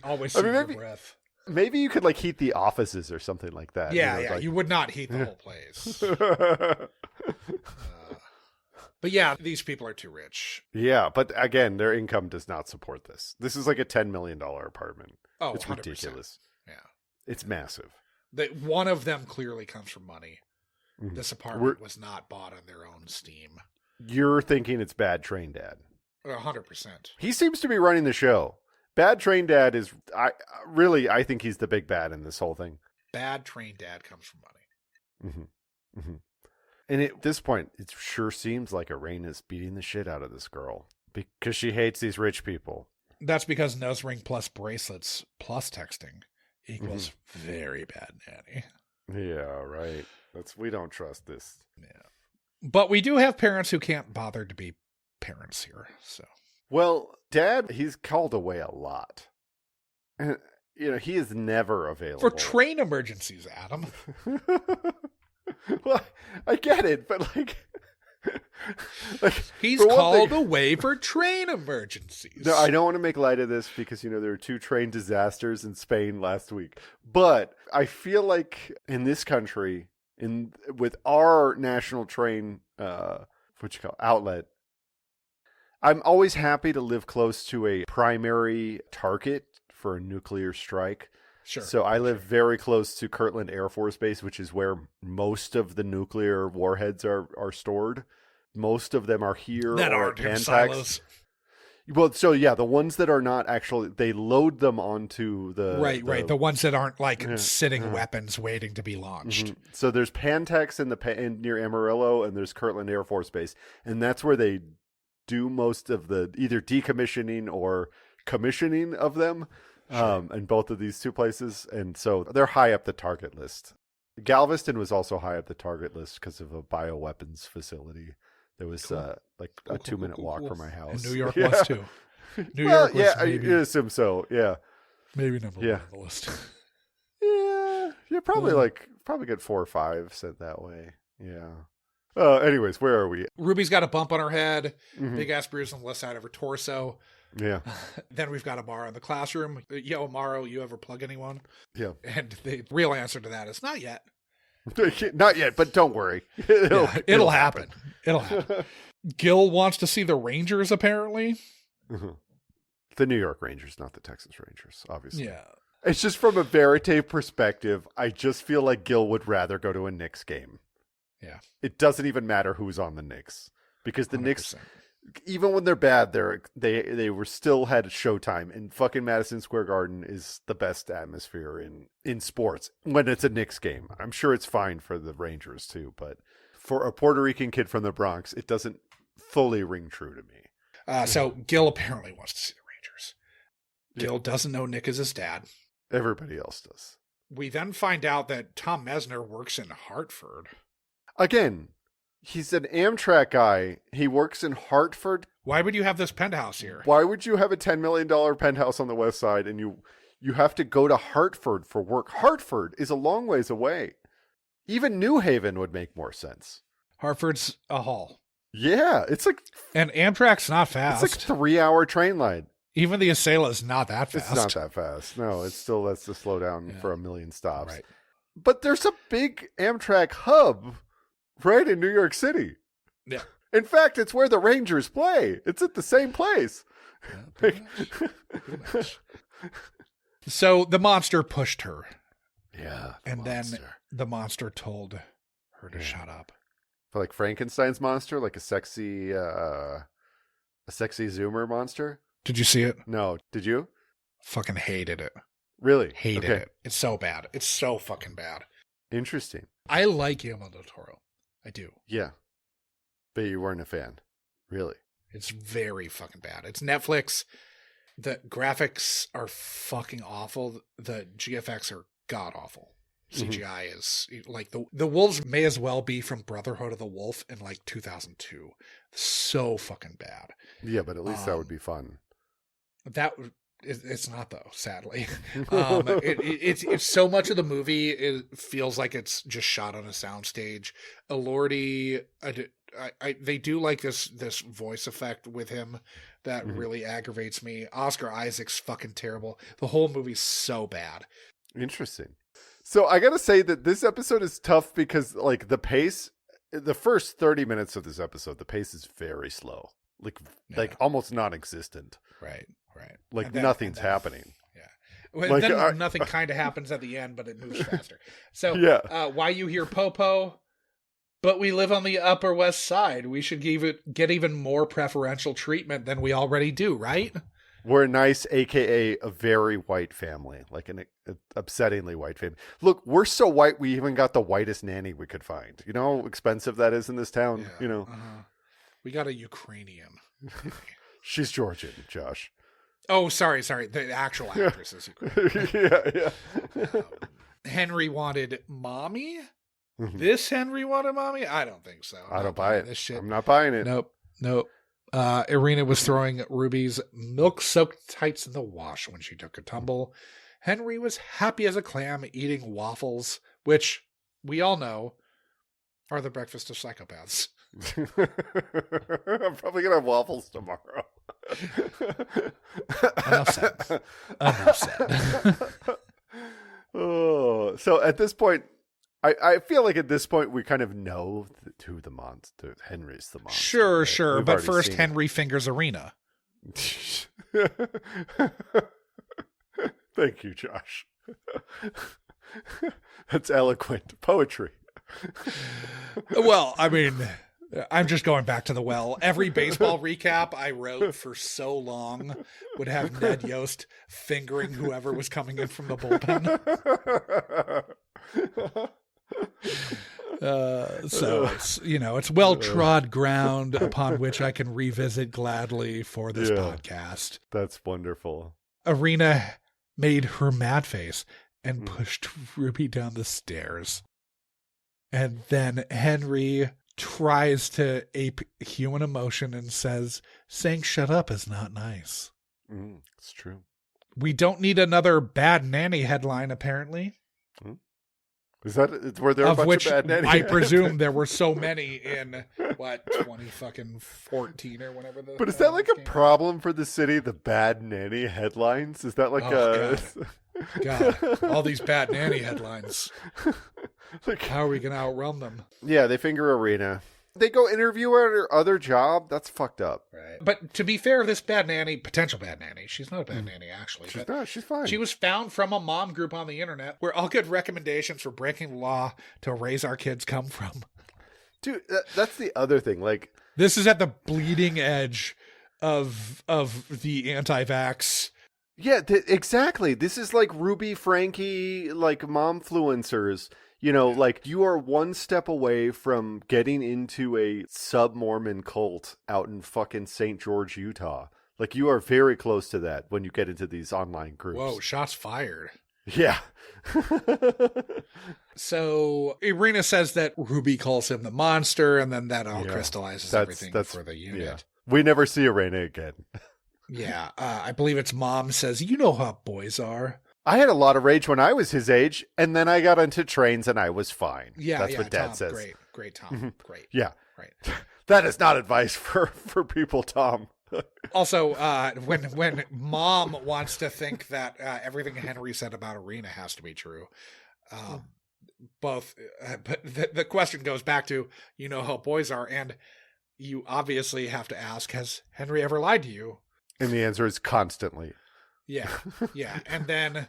Always see your breath. Maybe you could heat the offices or something like that. Yeah, you would not heat the whole place. But yeah, these people are too rich. Yeah, but again, their income does not support this. This is like a $10 million apartment. Oh, it's 100%. ridiculous. Yeah. It's massive. One of them clearly comes from money. Mm-hmm. This apartment was not bought on their own steam. You're thinking it's Bad Train Dad. 100%. He seems to be running the show. Bad Train Dad is, I think he's the big bad in this whole thing. Bad Train Dad comes from money. Mm-hmm. Mm-hmm. And at this point, it sure seems like Elena's beating the shit out of this girl because she hates these rich people. That's because nose ring plus bracelets plus texting equals very bad nanny. Yeah, right. We don't trust this. Yeah. But we do have parents who can't bother to be parents here, so. Well, Dad, he's called away a lot. And, he is never available. For train emergencies, Adam. Well, I get it, but he's called away for train emergencies. No, I don't want to make light of this because, there were 2 train disasters in Spain last week. But I feel like in this country, with our national train, outlet, I'm always happy to live close to a primary target for a nuclear strike. Sure. So I live very close to Kirtland Air Force Base, which is where most of the nuclear warheads are stored. Most of them are here that or aren't at Pantex. silos. Well, so yeah, the ones that are not actually, they load them onto the... Right. The ones that aren't sitting weapons waiting to be launched. Mm-hmm. So there's Pantex near Amarillo, and there's Kirtland Air Force Base. And that's where they do most of the either decommissioning or commissioning of them. Sure. In both of these 2 places. And so they're high up the target list. Galveston was also high up the target list because of a bioweapons facility. There was a 2-minute walk from my house. And New York was too. New York was maybe, I assume so. Yeah, maybe number 1 on the list. Yeah, probably get 4 or 5 sent that way. Yeah. Anyways, where are we? Ruby's got a bump on her head, big ass bruise on the left side of her torso. Yeah. Then we've got Amaro in the classroom. Yo, Amaro, you ever plug anyone? Yeah. And the real answer to that is not yet. Not yet, but don't worry. It'll happen. It'll happen. Gil wants to see the Rangers, apparently. Mm-hmm. The New York Rangers, not the Texas Rangers, obviously. Yeah. It's just from a verite perspective, I just feel like Gil would rather go to a Knicks game. Yeah. It doesn't even matter who's on the Knicks. Because the 100%. Knicks, even when they're bad, they were still had showtime. And fucking Madison Square Garden is the best atmosphere in sports when it's a Knicks game. I'm sure it's fine for the Rangers too, but for a Puerto Rican kid from the Bronx, it doesn't fully ring true to me. So Gil apparently wants to see the Rangers. Gil doesn't know Nick is his dad. Everybody else does. We then find out that Tom Mesner works in Hartford. Again, he's an Amtrak guy. He works in Hartford. Why would you have this penthouse here? Why would you have a $10 million penthouse on the west side and you have to go to Hartford for work? Hartford is a long ways away. Even New Haven would make more sense. Hartford's a haul. Yeah, it's like... And Amtrak's not fast. It's like a 3-hour train line. Even the Acela is not that fast. It's not that fast. No, it still has to slow down for 1 million stops. Right. But there's a big Amtrak hub right in New York City. Yeah. In fact, it's where the Rangers play. It's at the same place. Yeah, pretty much. So the monster pushed her. Yeah. And then the monster told her to shut up. For like Frankenstein's monster, like a sexy Zoomer monster. Did you see it? No. Did you? Fucking hated it. Really? Hated it. It's so bad. It's so fucking bad. Interesting. I like Guillermo del Toro. I do. Yeah. But you weren't a fan. Really? It's very fucking bad. It's Netflix. The graphics are fucking awful. The GFX are god awful. CGI is like the wolves may as well be from Brotherhood of the Wolf in like 2002. So fucking bad. Yeah, but at least that would be fun. It's not though, sadly. It's so much of the movie. It feels like it's just shot on a soundstage. Elordi, they do like this voice effect with him that really aggravates me. Oscar Isaac's fucking terrible. The whole movie's so bad. Interesting. So I gotta say that this episode is tough because like the pace, the first 30 minutes of this episode, the pace is very slow, like almost non-existent. Right. Like nothing's happening. Yeah. Well, then nothing kind of happens at the end, but it moves faster. So why you hear Popo? But we live on the Upper West Side. We should get even more preferential treatment than we already do, right? We're a nice, AKA a very white family, like an upsettingly white family. Look, we're so white, we even got the whitest nanny we could find. You know how expensive that is in this town? Yeah, you know, we got a Ukrainian. She's Georgian, Josh. Oh, sorry. The actual actress is Ukrainian. Yeah. Henry wanted mommy? This Henry wanted mommy? I don't think so. I don't buy it. This shit. I'm not buying it. Nope. Irina was throwing Ruby's milk-soaked tights in the wash when she took a tumble. Henry was happy as a clam eating waffles, which we all know are the breakfast of psychopaths. I'm probably going to have waffles tomorrow. Enough said. Oh, so at this point, I feel like at this point we kind of know who the monster. Henry's the monster. Sure, right? sure. But first, Henry fingers Irina. Thank you, Josh. That's eloquent poetry. Well, I mean, I'm just going back to the well. Every baseball recap I wrote for so long would have Ned Yost fingering whoever was coming in from the bullpen. So it's, it's well-trod ground upon which I can revisit gladly for this podcast. That's wonderful. Irina made her mad face and pushed Ruby down the stairs. And then Henry tries to ape human emotion and says, saying shut up is not nice. It's true. We don't need another bad nanny headline, apparently. Is that were there a bunch of bad nanny? I presume there were so many in 2014 or whatever. But is that like a problem for the city? The bad nanny headlines? Is that like God, all these bad nanny headlines. Like, How are we going to outrun them? yeah, they finger Arena. They go interview her at her other job. That's fucked up. Right. But to be fair, this bad nanny, potential bad nanny, she's not a bad nanny, actually. She's but not. She's fine. she was found from a mom group on the internet where all good recommendations for breaking the law to raise our kids come from. Dude, that's the other thing. Like, This is at the bleeding edge of the anti-vax. yeah, exactly. This is like Ruby Frankie, like momfluencers. You know, like you are one step away from getting into a sub-Mormon cult out in fucking St. George, Utah. Like you are very close to that when you get into these online groups. Whoa, shots fired. Yeah. So Irina says that Ruby calls him the monster, and then that all crystallizes everything for the unit. Yeah. We never see Irena again. Yeah, I believe its mom says, you know how boys are. I had a lot of rage when I was his age, and then I got into trains and I was fine. Yeah, that's what Dad Tom, says. Great, Tom. Great. Yeah. Right. That is not advice for people, Tom. Also, when Mom wants to think that everything Henry said about Irina has to be true, but the question goes back to, you know how boys are, and you obviously have to ask, has Henry ever lied to you? And the answer is constantly. Yeah, yeah. And then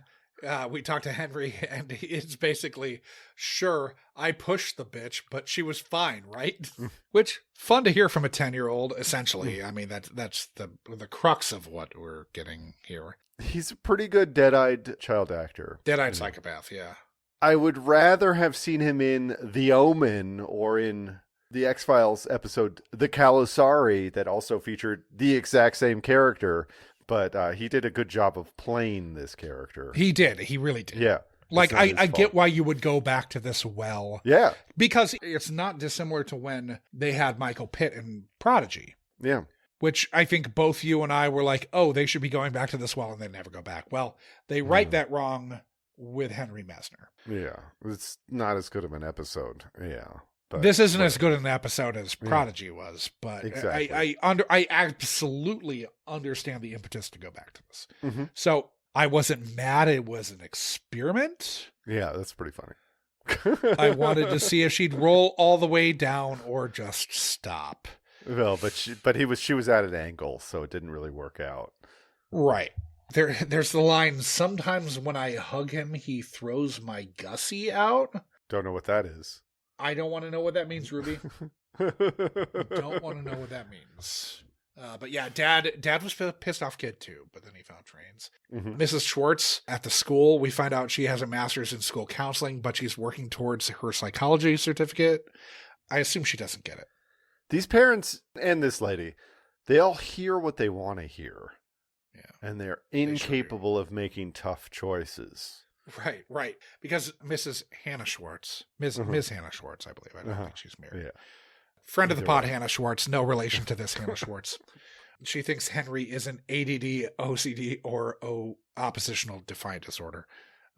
we talked to Henry, and it's basically, sure, I pushed the bitch, but she was fine, right? Which, fun to hear from a 10-year-old, essentially. I mean, that's the crux of what we're getting here. He's a pretty good dead-eyed child actor. Dead-eyed psychopath, yeah. I would rather have seen him in The Omen or in the X-Files episode The Calusari that also featured the exact same character. But he did a good job of playing this character. He did. He really did. Yeah. Like, I get why you would go back to this well. Yeah. Because it's not dissimilar to when they had Michael Pitt in Prodigy. Yeah. Which I think both you and I were like, oh, they should be going back to this well, and they never go back. Well, they right that wrong with Henry Messner. Yeah. It's not as good of an episode. Yeah. But, this isn't as good an episode as Prodigy was, but exactly. I absolutely understand the impetus to go back to this. Mm-hmm. So I wasn't mad. It was an experiment. Yeah, that's pretty funny. I wanted to see if she'd roll all the way down or just stop. Well, but she was at an angle, so it didn't really work out. Right. There's the line, sometimes when I hug him, he throws my Gussie out. Don't know what that is. I don't want to know what that means, Ruby. Don't want to know what that means. But yeah, Dad was a pissed off kid too, but then he found trains. Mm-hmm. Mrs. Schwartz at the school, we find out she has a master's in school counseling, but she's working towards her psychology certificate. I assume she doesn't get it. These parents and this lady, they all hear what they want to hear. Yeah. And they're incapable of making tough choices. Right. Because Mrs. Hannah Schwartz, Ms. Hannah Schwartz, I believe. I don't think she's married. Yeah. Friend of the pod, Hannah Schwartz. No relation to this Hannah Schwartz. She thinks Henry is an ADD, OCD, or oppositional defiant disorder.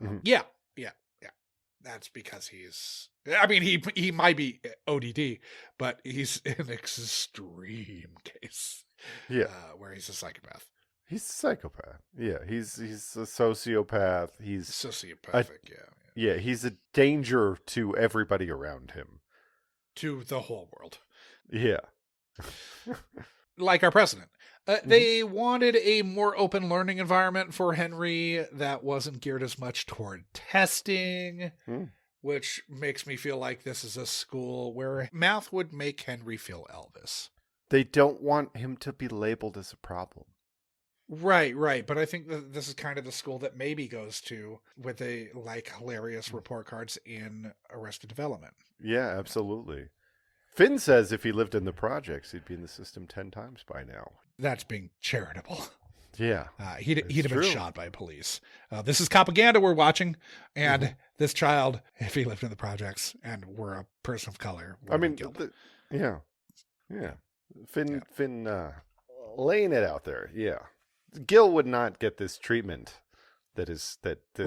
Mm-hmm. Yeah. That's because he might be ODD, but he's an extreme case. Yeah. Where he's a psychopath. He's a psychopath. Yeah, he's a sociopath. He's sociopathic. Yeah, he's a danger to everybody around him. To the whole world. Yeah. Like our president. They wanted a more open learning environment for Henry that wasn't geared as much toward testing, which makes me feel like this is a school where math would make Henry feel Elvis. They don't want him to be labeled as a problem. Right. But I think that this is kind of the school that maybe goes to with the hilarious report cards in Arrested Development. Yeah, absolutely. Finn says if he lived in the projects, he'd be in the system 10 times by now. That's being charitable. Yeah. He'd have been shot by police. This is propaganda we're watching. And this child, if he lived in the projects and were a person of color, yeah. Finn laying it out there. Yeah. Gil would not get this treatment that this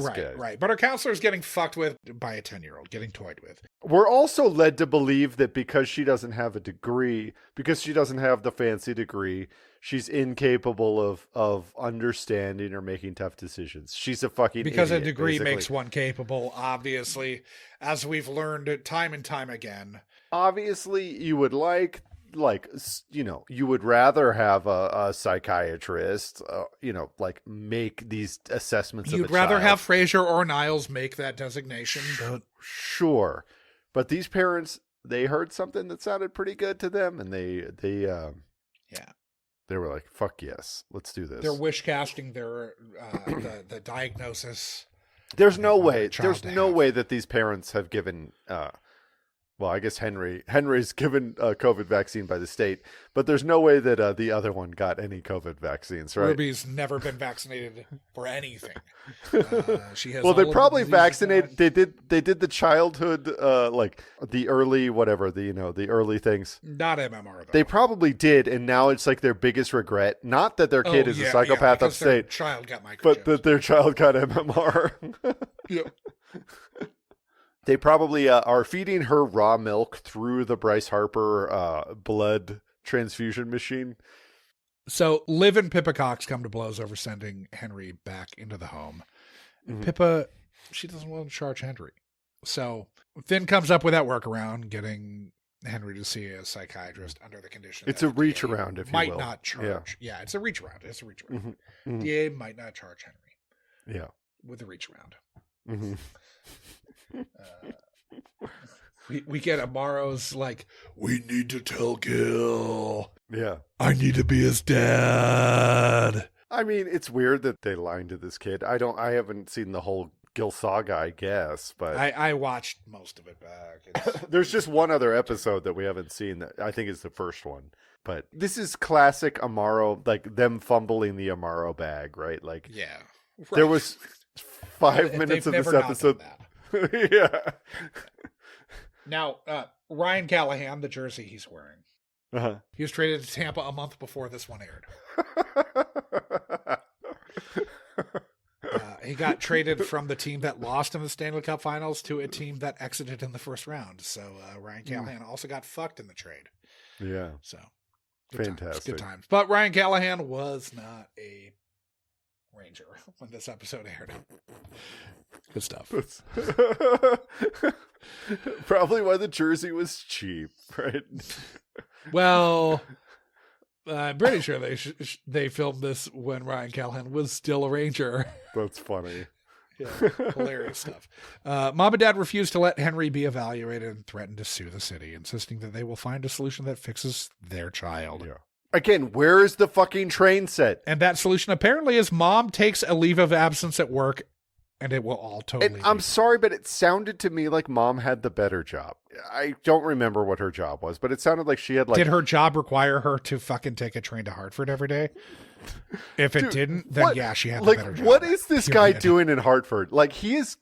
right, guy. Right. But her counselor's getting fucked with by a 10-year-old, getting toyed with. We're also led to believe that because she doesn't have a degree, because she doesn't have the fancy degree, she's incapable of understanding or making tough decisions. She's a fucking Because idiot, a degree basically. makes one capable, obviously, as we've learned time and time again. Obviously, you would you would rather have a psychiatrist, make these assessments. You'd of a rather child. have Fraser or Niles make that designation. But Sure. But these parents, they heard something that sounded pretty good to them, and they were like, "Fuck yes, let's do this." they're wish casting their the diagnosis. There's no want way. their child There's to no have. way that these parents have given. Well, I guess Henry's given a COVID vaccine by the state, but there's no way that the other one got any COVID vaccines, right? Ruby's never been vaccinated for anything. She has. Well, they all of the probably diseases vaccinated. now. They did the childhood, the early whatever, the early things. Not MMR though. They probably did, and now it's like their biggest regret. Not that their kid is a psychopath because their upstate, child got microchipped. but that their child got MMR. Yep. They probably are feeding her raw milk through the Bryce Harper blood transfusion machine. So Liv and Pippa Cox come to blows over sending Henry back into the home. And Pippa, she doesn't want to charge Henry. So Finn comes up with that workaround, getting Henry to see a psychiatrist under the condition. It's that a reach DA around, if you might will. not charge. Yeah, it's a reach around. It's a reach around. Mhm. DA might not charge Henry. Yeah. With a reach around. Mhm. We get Amaro's like, we need to tell Gil. Yeah. I need to be his dad. I mean, it's weird that they lied to this kid. I haven't seen the whole Gil saga, I guess, but I watched most of it back. there's just one other episode that we haven't seen that I think is the first one. But this is classic Amaro, like them fumbling the Amaro bag, right? Like, Yeah. there was 5 minutes They've of this never not episode. done that. Yeah. Now, Ryan Callahan, the jersey he's wearing, Uh-huh. he was traded to Tampa a month before this one aired. He got traded from the team that lost in the Stanley Cup Finals to a team that exited in the first round. So Ryan Callahan also got fucked in the trade. Yeah. So Fantastic. Good times. But Ryan Callahan was not a Ranger when this episode aired. Good stuff. Probably why the jersey was cheap, right? Well, I'm pretty sure they filmed this when Ryan Callahan was still a Ranger. That's funny. Yeah, hilarious stuff. Mom and Dad refused to let Henry be evaluated and threatened to sue the city, insisting that they will find a solution that fixes their child. Yeah. Again, where is the fucking train set? And that solution apparently is Mom takes a leave of absence at work, and it will all totally. And I'm sorry, but it sounded to me like Mom had the better job. I don't remember what her job was, but it sounded like she had like. Did her job require her to fucking take a train to Hartford every day? If it didn't, then yeah, she had the better job. What is this guy Period. doing in Hartford? Like he is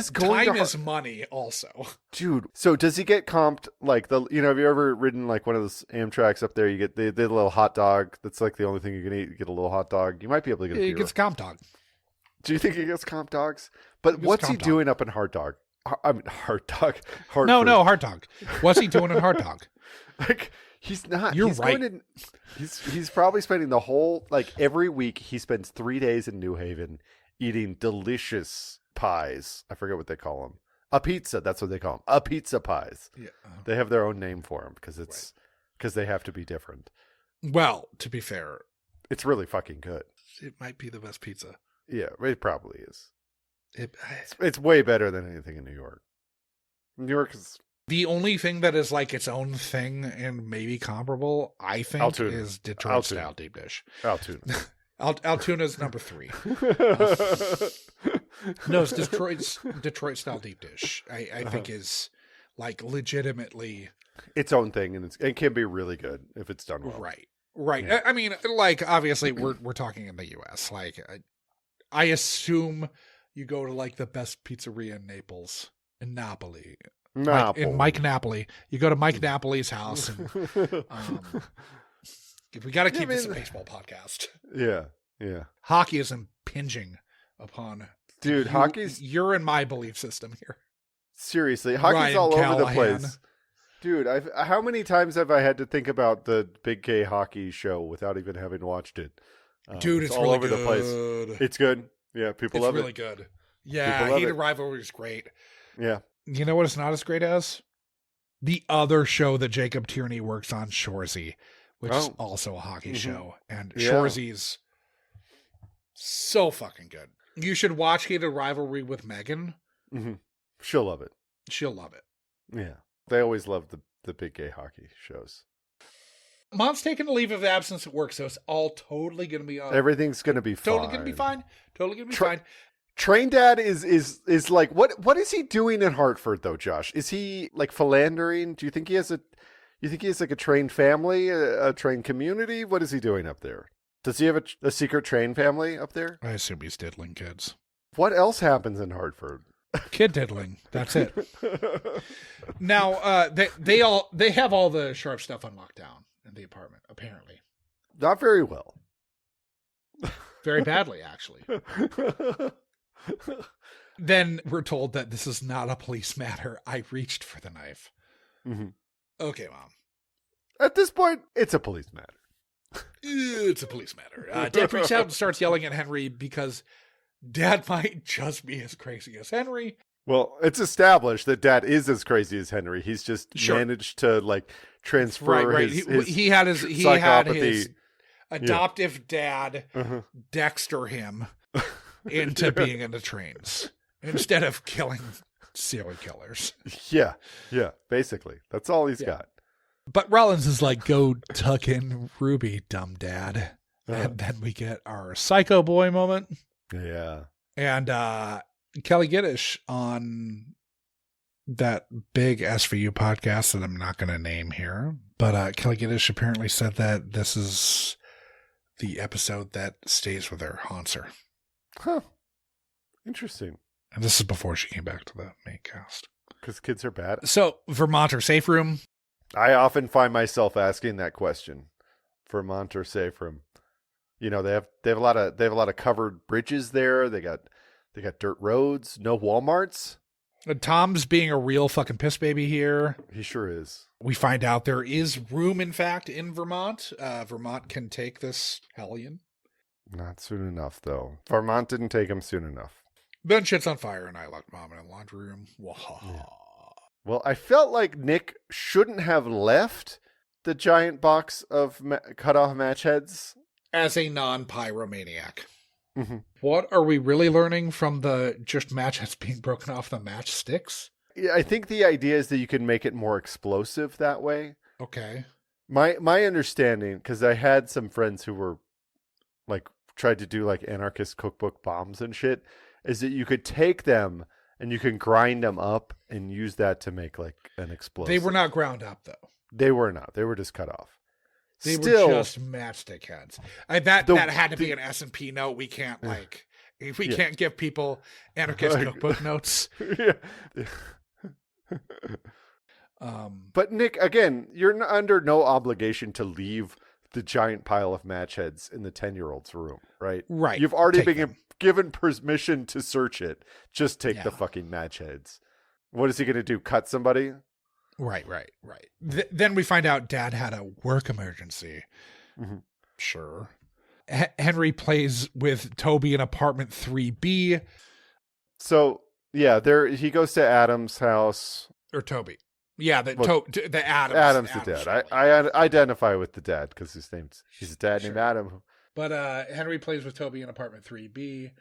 going Time to is money, also. Dude, so does he get comped like have you ever ridden like one of those Amtraks up there? You get the little hot dog. That's like the only thing you can eat. You get a little hot dog. You might be able to get a He beer. gets comp dog. Do you think he gets comp dogs? But gets what's he comp dog. doing up in Hard Dog? I mean, Hard Dog. Hartford. No, hard dog. What's he doing in hard dog? Like he's not. You're he's right. Going to, he's probably spending the whole every week. He spends 3 days in New Haven eating delicious pies. I forget what they call them. A pizza. That's what they call them. A pizza pies. Yeah. They have their own name for them because they have to be different. Well, to be fair, It's really fucking good. it might be the best pizza. Yeah, it probably is. It, It's way better than anything in New York. New York is the only thing that is like its own thing and maybe comparable, I think, Altoona. is Detroit style deep dish. Altoona. Altoona's number 3. No, it's Detroit style deep dish. I think is like legitimately Its own thing, and it can be really good if it's done well. right. Yeah. I mean, like obviously we're talking in the U.S. Like I assume you go to like the best pizzeria in Naples, in Napoli. In Mike Napoli. You go to Mike Napoli's house. And, we got to keep this a baseball podcast. Yeah, yeah. Hockey is impinging upon Dude, hockey's you're in my belief system here. seriously, hockey's Ryan all over the Callahan. place. Dude, how many times have I had to think about the Big K hockey show without even having watched it? Dude, it's all really over good. the place. It's good. Yeah, people love really it. good. Yeah, People love Heated it. Rivalry is great. Yeah. You know what it's not as great as? The other show that Jacob Tierney works on, Shoresy, which is also a hockey show. And Yeah. Shoresy's so fucking good. You should watch Heated Rivalry with Megan. Mm-hmm. She'll love it. She'll love it. Yeah. They always love the Big K hockey shows. Mom's taking a leave of absence at work, so it's all totally going to be Everything's going to be fine. totally going to be fine. Totally going to be fine. Train Dad is like, what is he doing in Hartford though, Josh? Is he like philandering? Do you think he has like a trained family, a trained community? What is he doing up there? Does he have a secret train family up there? I assume he's diddling kids. What else happens in Hartford? Kid diddling. That's it. Now, they have all the sharp stuff on lockdown in the apartment, apparently. Not very well. Very badly, actually. Then we're told that this is not a police matter. I reached for the knife. Mm-hmm. Okay, Mom. At this point, it's a police matter. It's a police matter. Dad freaks out and starts yelling at Henry because Dad might just be as crazy as Henry. Well, it's established that Dad is as crazy as Henry. He's just managed to like transfer right. his He had his psychopathy. adoptive dad Dexter him into being into trains instead of killing serial killers. Yeah, basically. That's all he's got. But Rollins is like, go tuck in Ruby, dumb dad. And then we get our psycho boy moment. Yeah. And Kelly Giddish on that big SVU podcast that I'm not going to name here. But Kelly Giddish apparently said that this is the episode that stays with her, haunts her. Huh. Interesting. And this is before she came back to the main cast. Because kids are bad. So, Vermont or safe room? I often find myself asking that question. Vermont or safe room? You know, they have a lot of covered bridges there. They got dirt roads, no Walmarts. Tom's being a real fucking piss baby here. He sure is. We find out there is room, in fact, in Vermont. Vermont can take this hellion. Not soon enough, though. Vermont didn't take him soon enough. Then shit's on fire, and I locked Mom in a laundry room. Yeah. Well, I felt like Nick shouldn't have left the giant box of cut-off match heads. As a non-pyromaniac. Mm-hmm. What are we really learning from the just match heads being broken off the matchsticks? Yeah, I think the idea is that you can make it more explosive that way. Okay. My understanding, because I had some friends who were like tried to do like anarchist cookbook bombs and shit, is that you could take them and you can grind them up and use that to make like an explosive. They were not ground up, though. They were not. They were just cut off. They were just matchstick heads. That had to be an S&P note. We can't can't give people anarchist cookbook notes. Yeah. But Nick, again, you're under no obligation to leave the giant pile of match heads in the 10-year-old's room, right? Right. You've already been given permission to search it. Just take the fucking match heads. What is he going to do? Cut somebody? Right. Then we find out Dad had a work emergency. Mm-hmm. Sure. Henry plays with Toby in apartment 3B. So, yeah, he goes to Adam's house. Or Toby. Yeah, the Adams. Adam's the dad. I identify with the dad because he's a dad named Adam. But Henry plays with Toby in apartment 3B.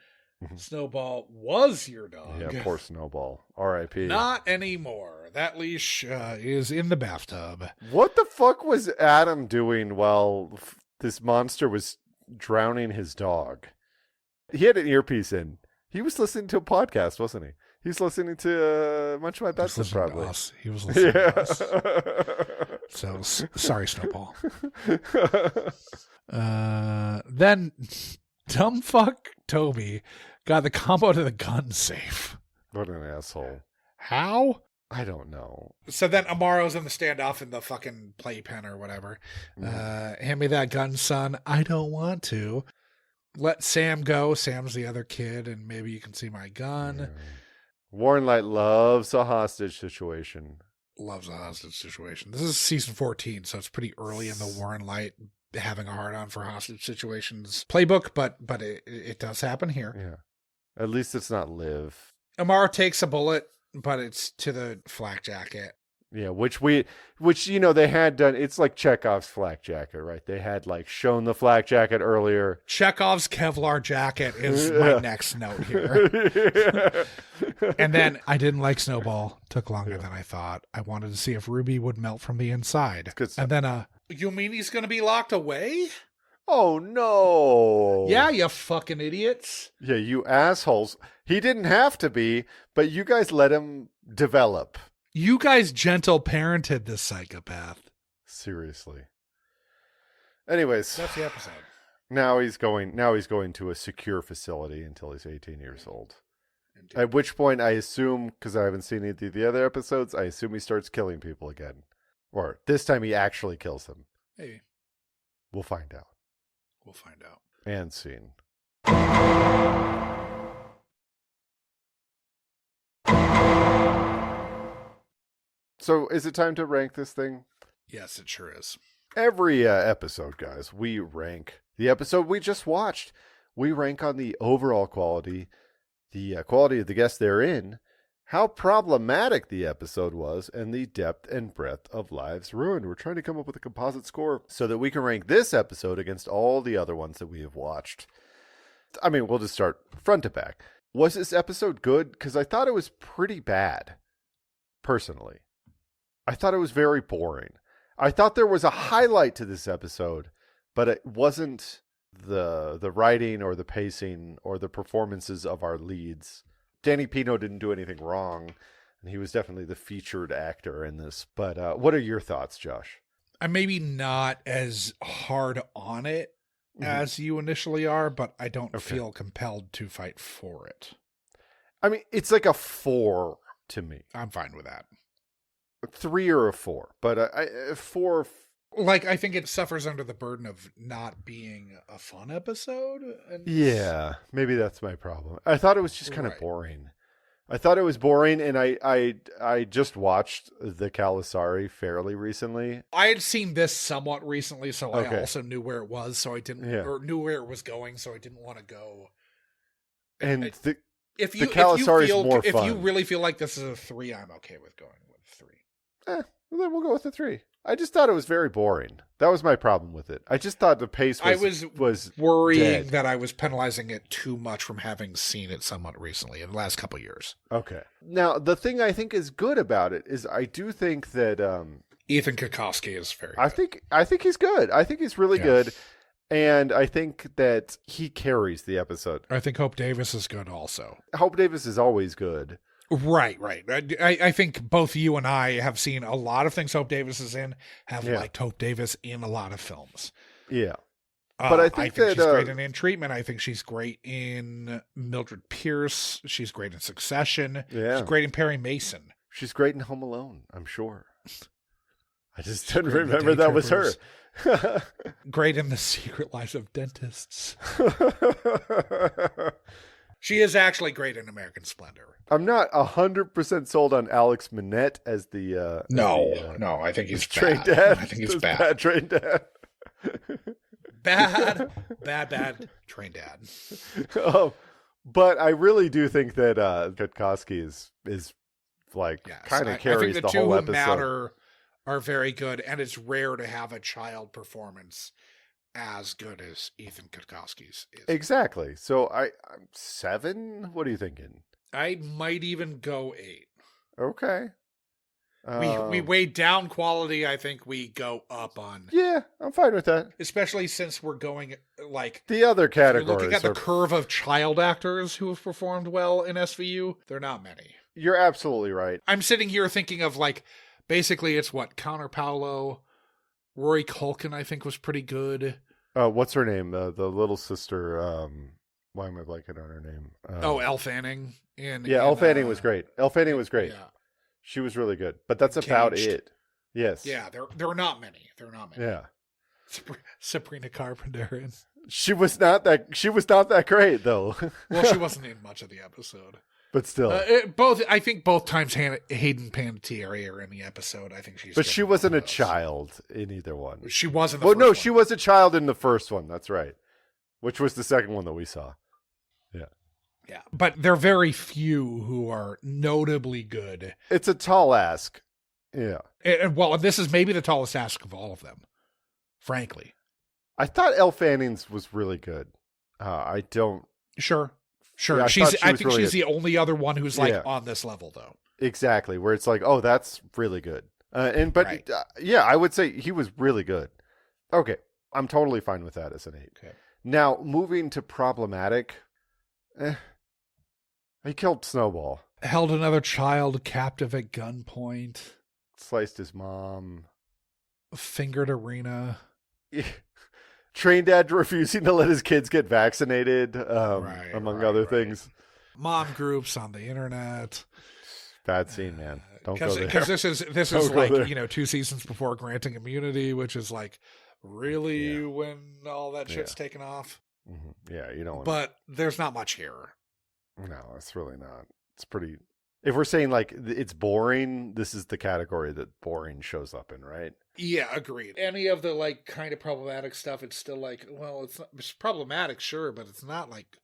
Mm-hmm. Snowball was your dog. Yeah, poor Snowball. R.I.P. Not anymore. That leash is in the bathtub. What the fuck was Adam doing while this monster was drowning his dog? He had an earpiece in. He was listening to a podcast, wasn't he? He was listening to Munch My Best, probably. He was listening to us. So, sorry, Snowball. Then, dumb fuck Toby got the combo to the gun safe. What an asshole. How? I don't know. So then Amaro's in the standoff in the fucking playpen or whatever. Hand me that gun, son. I don't want to. let Sam go. Sam's the other kid, and maybe you can see my gun. Yeah. Warren Light loves a hostage situation. Loves a hostage situation. This is season 14, so it's pretty early in the Warren Light having a hard on for hostage situations playbook, but it does happen here. Yeah. At least it's not Liv. Amara takes a bullet, but it's to the flak jacket. Yeah, which they had done. It's like Chekhov's flak jacket, right? They had like shown the flak jacket earlier. Chekhov's Kevlar jacket is my next note here. And then I didn't like Snowball. Took longer than I thought. I wanted to see if Ruby would melt from the inside. Good stuff. And then, you mean he's going to be locked away? Oh no. Yeah, you fucking idiots. Yeah, you assholes. He didn't have to be, but you guys let him develop. You guys gentle parented this psychopath. Seriously. Anyways, That's the episode. now he's going to a secure facility until he's 18 years old. At which point I assume, because I haven't seen any of the other episodes, I assume he starts killing people again. Or this time he actually kills them. Maybe. We'll find out. We'll find out. And scene. So is it time to rank this thing? Yes, it sure is. Every episode, guys, we rank the episode we just watched. We rank on the overall quality, the quality of the guests they're in, how problematic the episode was, and the depth and breadth of lives ruined. We're trying to come up with a composite score so that we can rank this episode against all the other ones that we have watched. I mean, we'll just start front to back. Was this episode good? Because I thought it was pretty bad, personally. I thought it was very boring. I thought there was a highlight to this episode, but it wasn't the writing or the pacing or the performances of our leads. Danny Pino didn't do anything wrong, and he was definitely the featured actor in this. But what are your thoughts, Josh? I'm maybe not as hard on it as you initially are, but I don't feel compelled to fight for it. I mean, it's like a 4 to me. I'm fine with that. 3 or a 4, but 4. Like, I think it suffers under the burden of not being a fun episode. And yeah, maybe that's my problem. I thought it was just kind of boring. I thought it was boring, and I just watched the Calasari fairly recently. I had seen this somewhat recently, so Okay. I also knew where it was, so I didn't, or knew where it was going, so I didn't want to go. And the Calasari is more fun. If you really feel like this is a 3, I'm okay with going with 3. Well, then we'll go with the 3. I just thought it was very boring. That was my problem with it. I just thought the pace was worrying dead. that I was penalizing it too much from having seen it somewhat recently in the last couple of years. Okay. Now, the thing I think is good about it is I do think that Ethan Kokoski is very good. I think he's good. I think he's really good. And I think that he carries the episode. I think Hope Davis is good also. Hope Davis is always good. Right. I think both you and I have seen a lot of things Hope Davis is in, have liked Hope Davis in a lot of films. Yeah. But I think that she's great in Treatment. I think she's great in Mildred Pierce. She's great in Succession. Yeah. She's great in Perry Mason. She's great in Home Alone, I'm sure. I just didn't remember that was her. Great in The Secret Lives of Dentists. She is actually great in American Splendor. I'm not 100% sold on Alex Minette as the no, I think he's trained bad. dad. I think he's bad trained dad. bad trained dad. Oh, but I really do think that Kotkowski is like kind of carries the whole episode. I think the two who matter are very good, and it's rare to have a child performance as good as Ethan Kotkowski's is. Exactly. So I'm 7. What are you thinking? I might even go 8. Okay. We weighed down quality. I think we go up on. Yeah, I'm fine with that. Especially since we're going like the other categories. Looking at the curve of child actors who have performed well in SVU, there are not many. You're absolutely right. I'm sitting here thinking of like basically it's what Connor Paolo, Rory Culkin. I think was pretty good. What's her name? The little sister. Why am I blanking on her name? Elle Fanning. Elle Fanning was great. Elle Fanning was great. Yeah. She was really good. But that's about it. Yes. Yeah, there are not many. Yeah. Sabrina Carpenter and She was not that great though. Well, she wasn't in much of the episode. But still. I think both times Hayden Panettiere are in the episode. I think she's. But she wasn't a child in either one. She wasn't. She was a child in the first one. That's right. Which was the second one that we saw. Yeah. Yeah. But there are very few who are notably good. It's a tall ask. Yeah. Well, this is maybe the tallest ask of all of them, frankly. I thought Elle Fanning's was really good. I don't. Sure. Yeah, I think really she's the only other one who's like on this level, though. Exactly, where it's like, oh, that's really good. Yeah, I would say he was really good. Okay, I'm totally fine with that as an 8. Okay. Now moving to problematic. He killed Snowball. Held another child captive at gunpoint. Sliced his mom. Fingered Irina. Train dad refusing to let his kids get vaccinated, among other things. Mom groups on the internet. Bad scene, man. Don't go there. Because this is like 2 seasons before granting immunity, which is like really when all that shit's taken off. Mm-hmm. Yeah, you don't. But there's not much here. No, it's really not. It's pretty. If we're saying like it's boring, this is the category that boring shows up in, right? Yeah, agreed. Any of the like kind of problematic stuff, it's still like, well, it's problematic, sure, but it's not like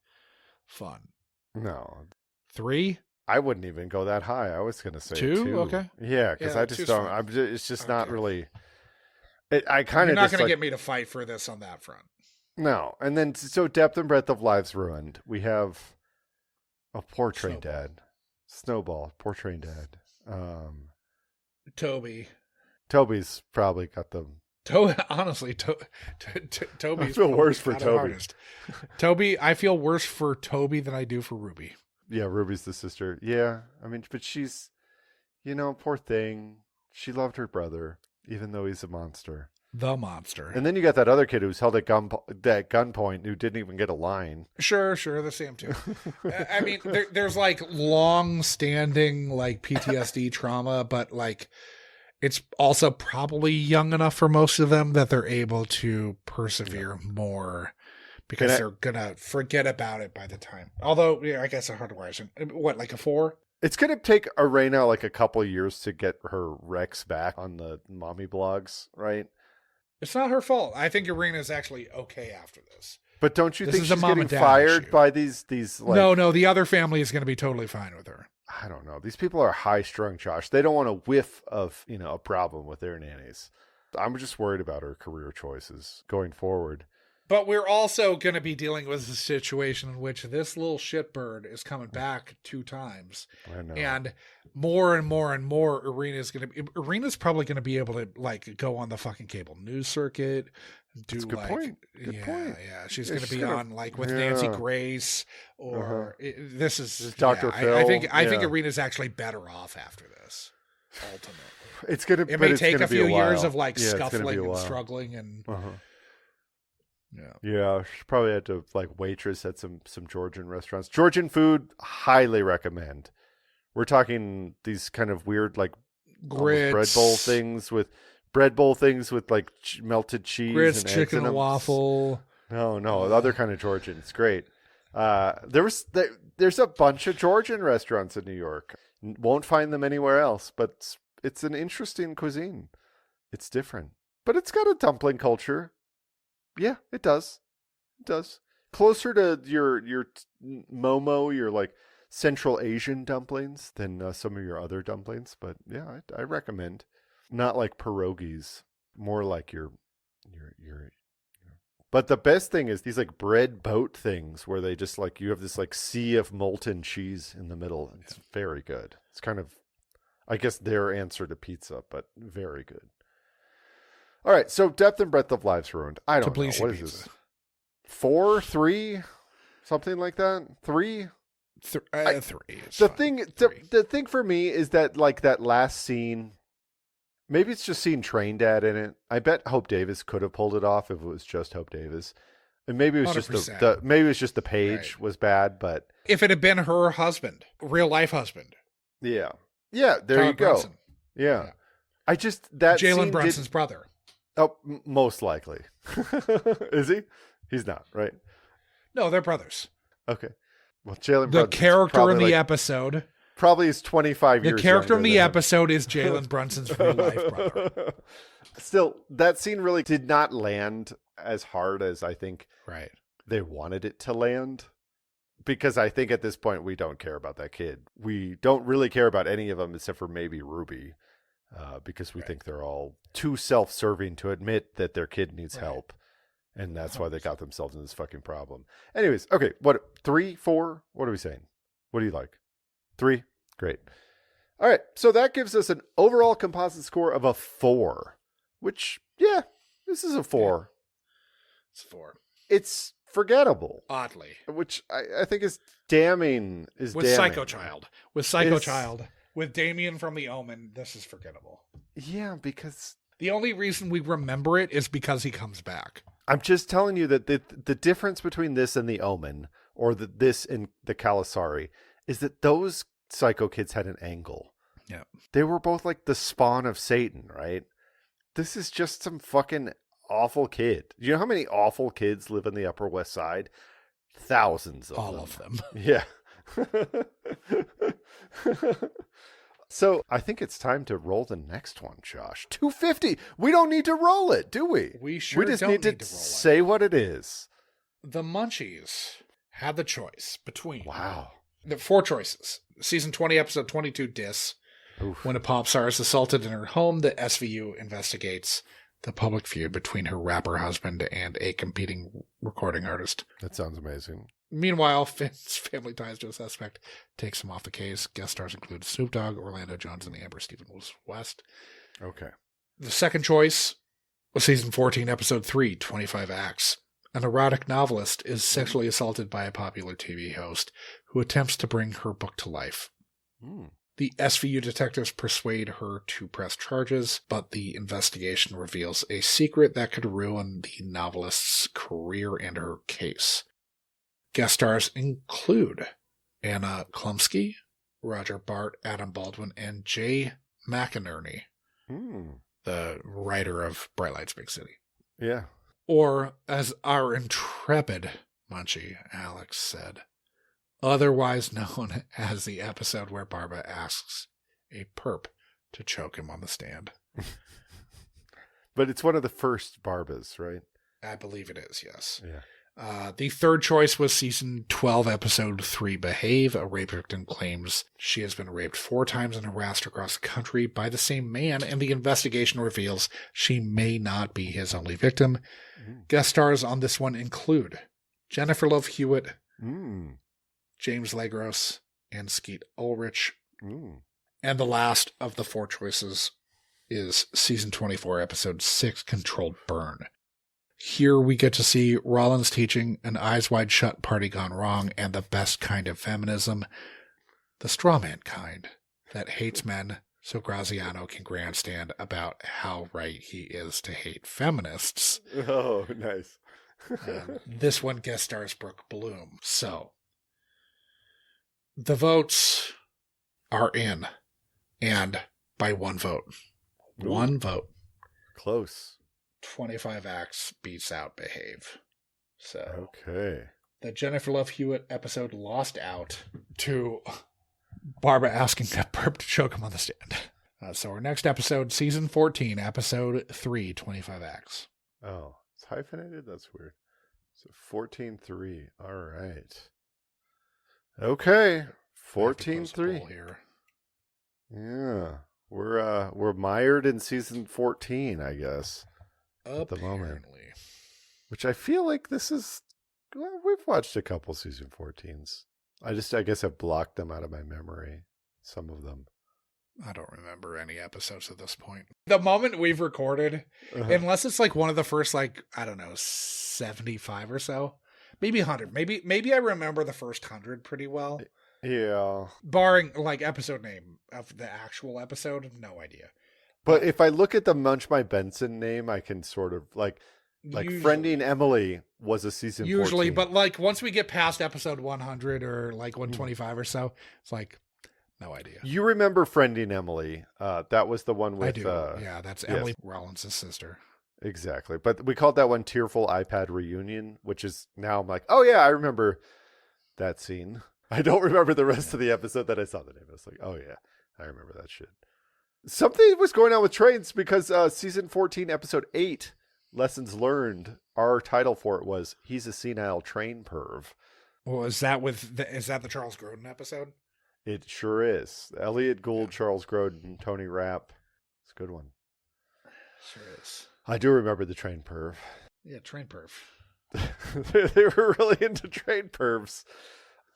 fun. No. 3? I wouldn't even go that high. I was going to say 2. Okay. Yeah, because I just don't. It's just not really. I kind of. You're not going to get me to fight for this on that front. No, and then so depth and breadth of lives ruined. We have a poor train dad. Snowball, poor train dad. Toby's probably got the. Honestly, Toby's. I feel worse for Toby. Toby, I feel worse for Toby than I do for Ruby. Yeah, Ruby's the sister. Yeah, I mean, but she's, poor thing. She loved her brother, even though he's a monster. The monster. And then you got that other kid who's held at gunpoint who didn't even get a line. Sure, the same too. I mean, there's like long-standing like PTSD trauma, but like it's also probably young enough for most of them that they're able to persevere more because they're gonna forget about it by the time. Although, I guess a hardwire. What, like a 4? It's gonna take Arena like a couple of years to get her Rex back on the mommy blogs, right? It's not her fault. I think Irina's actually okay after this. But don't you think she's getting fired issue. by these like... No, the other family is going to be totally fine with her. I don't know. These people are high-strung, Josh. They don't want a whiff of, a problem with their nannies. I'm just worried about her career choices going forward. But we're also going to be dealing with a situation in which this little shitbird is coming back 2 times. I know. And more and more and more, Irina's probably going to be able to like go on the fucking cable news circuit. That's a good point. Good point. Yeah. She's going to be on like with Nancy Grace or this is Dr. Phil. I think Irina's actually better off after this. Ultimately, It may take a few years of like scuffling and struggling and. Yeah, she probably had to like waitress at some Georgian restaurants. Georgian food, highly recommend. We're talking these kind of weird like grits, bread bowl things with like melted cheese, grits, and chicken, and waffle. No, the other kind of Georgian. It's great. There's a bunch of Georgian restaurants in New York. Won't find them anywhere else, but it's an interesting cuisine. It's different, but it's got a dumpling culture. Yeah, it does. It does. Closer to your Momo, your like Central Asian dumplings than some of your other dumplings. But yeah, I recommend. Not like pierogies, more like your. But the best thing is these like bread boat things where they just like you have this like sea of molten cheese in the middle. It's very good. It's kind of, I guess, their answer to pizza, but very good. All right, so depth and breadth of lives ruined. I don't know. What is this? 4, 3, something like that? 3? 3. The thing for me is that like that last scene, maybe it's just seeing Train Dad in it. I bet Hope Davis could have pulled it off if it was just Hope Davis. And maybe it was 100%. Just the page was bad, but if it had been her husband, real life husband. Yeah. Yeah, there Tyler you go. Brunson. Yeah. I just that Jalen Brunson's brother. Oh, most likely. Is he? He's not, right? No, they're brothers. Okay. Well, Jalen The Brunson's character in the like, episode. probably is 25 years The character in younger the than him. episode is Jalen Brunson's real life brother. Still, that scene really did not land as hard as I think Right. they wanted it to land. Because I think at this point we don't care about that kid. We don't really care about any of them except for maybe Ruby. Because we think they're all too self-serving to admit that their kid needs help. And that's why they got themselves in this fucking problem. Anyways, okay, what, 3, 4? What are we saying? What do you like? 3? Great. All right, so that gives us an overall composite score of a 4. Which, yeah, this is a 4. It's 4. It's forgettable. Oddly. Which I think is damning. With Psychochild. With Damien from The Omen, this is forgettable. Yeah, because... The only reason we remember it is because he comes back. I'm just telling you that the difference between this and The Omen, or this and the Calasari, is that those Psycho kids had an angle. Yeah. They were both like the spawn of Satan, right? This is just some fucking awful kid. Do you know how many awful kids live in the Upper West Side? Thousands of them. All of them. Yeah. So I think it's time to roll the next one, Josh. 250. We don't need to roll it, do we? We sure We just don't need to roll it. say what it is. The Munchies had the choice between Wow. the 4 choices. Season 20, episode 22, Dis. Oof. When a pop star is assaulted in her home, the SVU investigates the public feud between her rapper husband and a competing recording artist. That sounds amazing. Meanwhile, Finn's family ties to a suspect takes him off the case. Guest stars include Snoop Dogg, Orlando Jones, and Amber Stevens West. Okay. The second choice was season 14, episode 3, 25 Acts. An erotic novelist is sexually assaulted by a popular TV host who attempts to bring her book to life. Mm. The SVU detectives persuade her to press charges, but the investigation reveals a secret that could ruin the novelist's career and her case. Guest stars include Anna Klumsky, Roger Bart, Adam Baldwin, and Jay McInerney, the writer of Bright Lights, Big City. Yeah. Or, as our intrepid Munchy, Alex, said, otherwise known as the episode where Barbara asks a perp to choke him on the stand. But it's one of the first Barbas, right? I believe it is, yes. Yeah. The third choice was season 12, episode 3, Behave. A rape victim claims she has been raped 4 times and harassed across the country by the same man, and the investigation reveals she may not be his only victim. Guest stars on this one include Jennifer Love Hewitt, James Legros, and Skeet Ulrich. And the last of the 4 choices is season 24, episode 6, Controlled Burn. Here we get to see Rollins teaching an eyes wide shut party gone wrong and the best kind of feminism, the straw man kind that hates men so Graziano can grandstand about how right he is to hate feminists. Oh, nice. This one guest stars Brooke Bloom. So, the votes are in, and by 1 vote. Ooh. 1 vote. Close. 25 Acts beats out Behave. So, Okay. the Jennifer Love Hewitt episode lost out to Barbara asking a perp to choke him on the stand. So our next episode, season 14, episode 3, 25 Acts. Oh, it's hyphenated? That's weird. So 14-3. All right. Okay. 14-3 here. Yeah. We're mired in season 14, I guess. At the moment. Apparently. Which I feel like this is... Well, we've watched a couple season 14s. I guess I've blocked them out of my memory. Some of them. I don't remember any episodes at this point. The moment we've recorded, unless it's like one of the first, like, I don't know, 75 or so, maybe 100. Maybe I remember the first 100 pretty well. Yeah. Barring like episode name of the actual episode, no idea. But if I look at the Munch My Benson name, I can sort of like Usually. Friending Emily was a season 14. But like once we get past episode 100 or like 125 or so, it's like no idea. You remember Friending Emily? That was the one with. I do. Yeah, that's Emily Rollins' sister. exactly. But we called that one Tearful iPad Reunion, which is now I'm like, oh yeah, I remember that scene. I don't remember the rest of the episode that I saw the name. I was like, oh yeah, I remember that shit. Something was going on with trains because season 14, episode 8, Lessons Learned, our title for it was He's a Senile Train Perv. Well, is that the Charles Grodin episode? It sure is. Elliot Gould, Charles Grodin, Tony Rapp. It's a good one. Sure is. I do remember the train perv. Yeah, train perv. They were really into train pervs.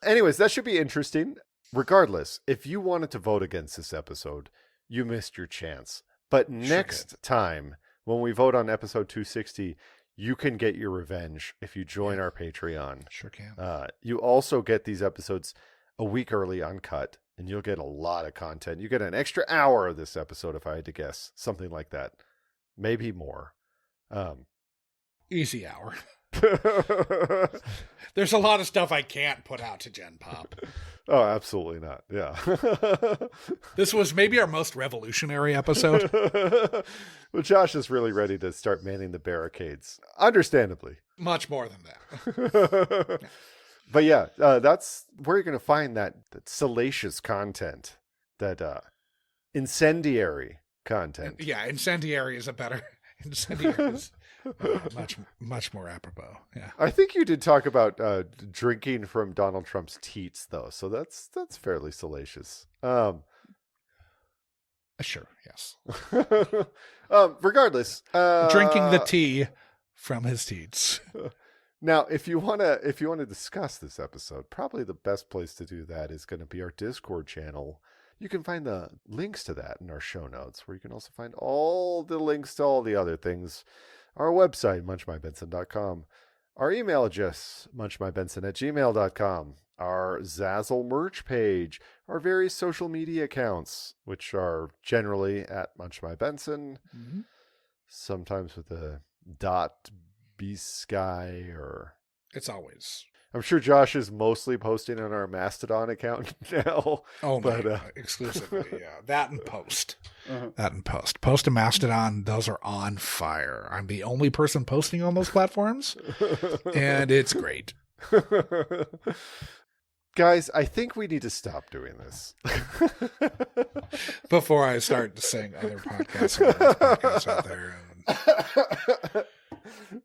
Anyways, that should be interesting. Regardless, if you wanted to vote against this episode, you missed your chance. But next time, when we vote on episode 260, you can get your revenge if you join our Patreon. Sure can. You also get these episodes a week early uncut, and you'll get a lot of content. You get an extra hour of this episode, if I had to guess. Something like that. Maybe more. Easy hour. There's a lot of stuff I can't put out to Gen Pop. Oh, absolutely not. Yeah. This was maybe our most revolutionary episode. Well, Josh is really ready to start manning the barricades. Understandably. Much more than that. But yeah, that's where you're going to find that salacious content, that incendiary content. Yeah, incendiary is a better... Incendiary is much more apropos. Yeah, I think you did talk about drinking from Donald Trump's teats, though, so that's fairly salacious. Sure, yes. Regardless, drinking the tea from his teats. Now, if you wanna discuss this episode, probably the best place to do that is going to be our Discord channel. You can find the links to that in our show notes, where you can also find all the links to all the other things. Our website, munchmybenson.com. Our email address, munchmybenson@gmail.com. Our Zazzle merch page. Our various social media accounts, which are generally at munchmybenson. Mm-hmm. Sometimes with a .bsky or... It's always... I'm sure Josh is mostly posting on our Mastodon account now. Oh, but exclusively, yeah. That and Post. Uh-huh. That and Post. Post and Mastodon, those are on fire. I'm the only person posting on those platforms, and it's great. Guys, I think we need to stop doing this. Before I start to sing other podcasts out there.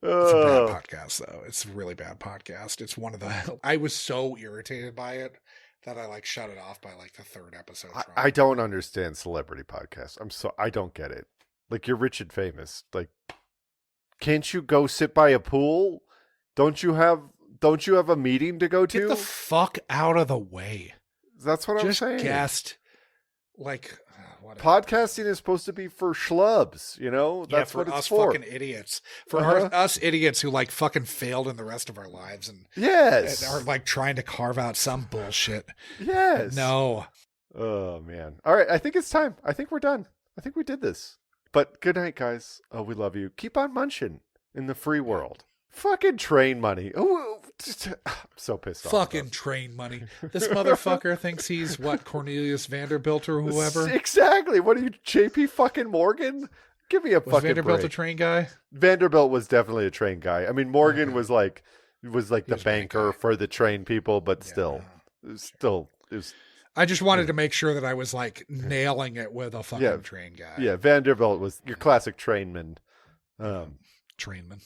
It's a bad podcast, though. It's a really bad podcast. It's one of the... I was so irritated by it that I shut it off by the third episode. I don't understand celebrity podcasts. I don't get it. You're rich and famous. Can't you go sit by a pool? Don't you have a meeting to go to? Get the fuck out of the way. That's what I'm saying. Just guessed. Podcasting is supposed to be for schlubs, That's what it's for. Fucking idiots. For us idiots who fucking failed in the rest of our lives and are trying to carve out some bullshit. Yes. No. Oh man. All right. I think it's time. I think we're done. I think we did this. But good night, guys. Oh, we love you. Keep on munching in the free world. Fucking train money. Oh, I'm so pissed off. Fucking train money. This motherfucker thinks he's Cornelius Vanderbilt or whoever. Exactly. What are you, JP fucking Morgan? Give me a fucking Vanderbilt break. A train guy? Vanderbilt was definitely a train guy. I mean, Morgan was the banker for the train people, but still. I just wanted to make sure that I was nailing it with a fucking train guy. Yeah, Vanderbilt was your classic trainman. Trainman.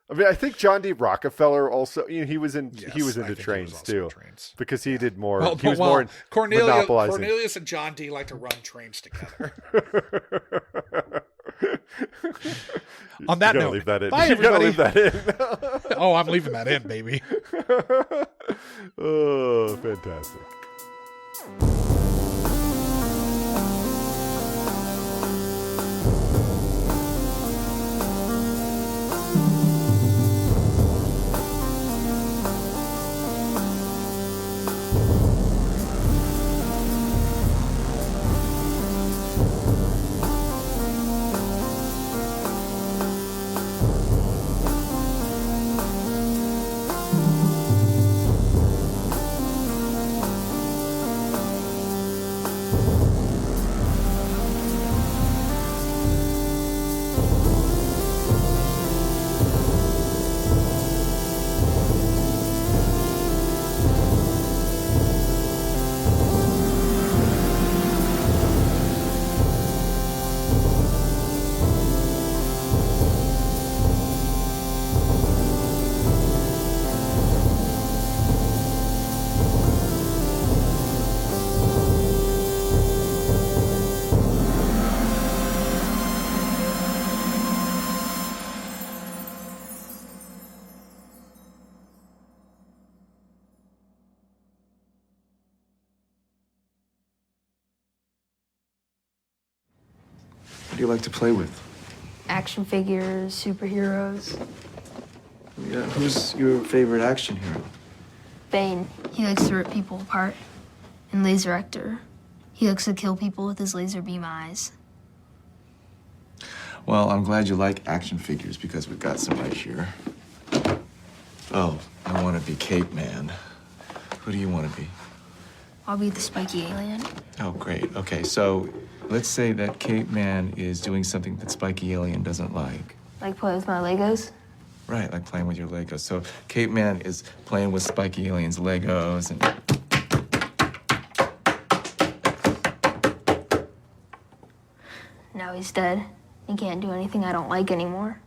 I mean, I think John D. Rockefeller also, he was into trains too, because he did more. He was more monopolizing. Cornelius and John D. like to run trains together. On that note, leave that in. Bye, everybody. Leave that in. Oh, I'm leaving that in, baby. Oh, fantastic. do you like to play with? Action figures, superheroes. Yeah, who's your favorite action hero? Bane. He likes to rip people apart. And Laser Ector. He likes to kill people with his laser beam eyes. Well, I'm glad you like action figures because we've got some right here. Oh, I want to be Cape Man. Who do you want to be? I'll be the spiky alien. Oh, great. Okay, so let's say that Cape Man is doing something that Spiky Alien doesn't like. Like play with my Legos. Right, like playing with your Legos. So Cape Man is playing with Spiky Alien's Legos and... Now he's dead. He can't do anything I don't like anymore.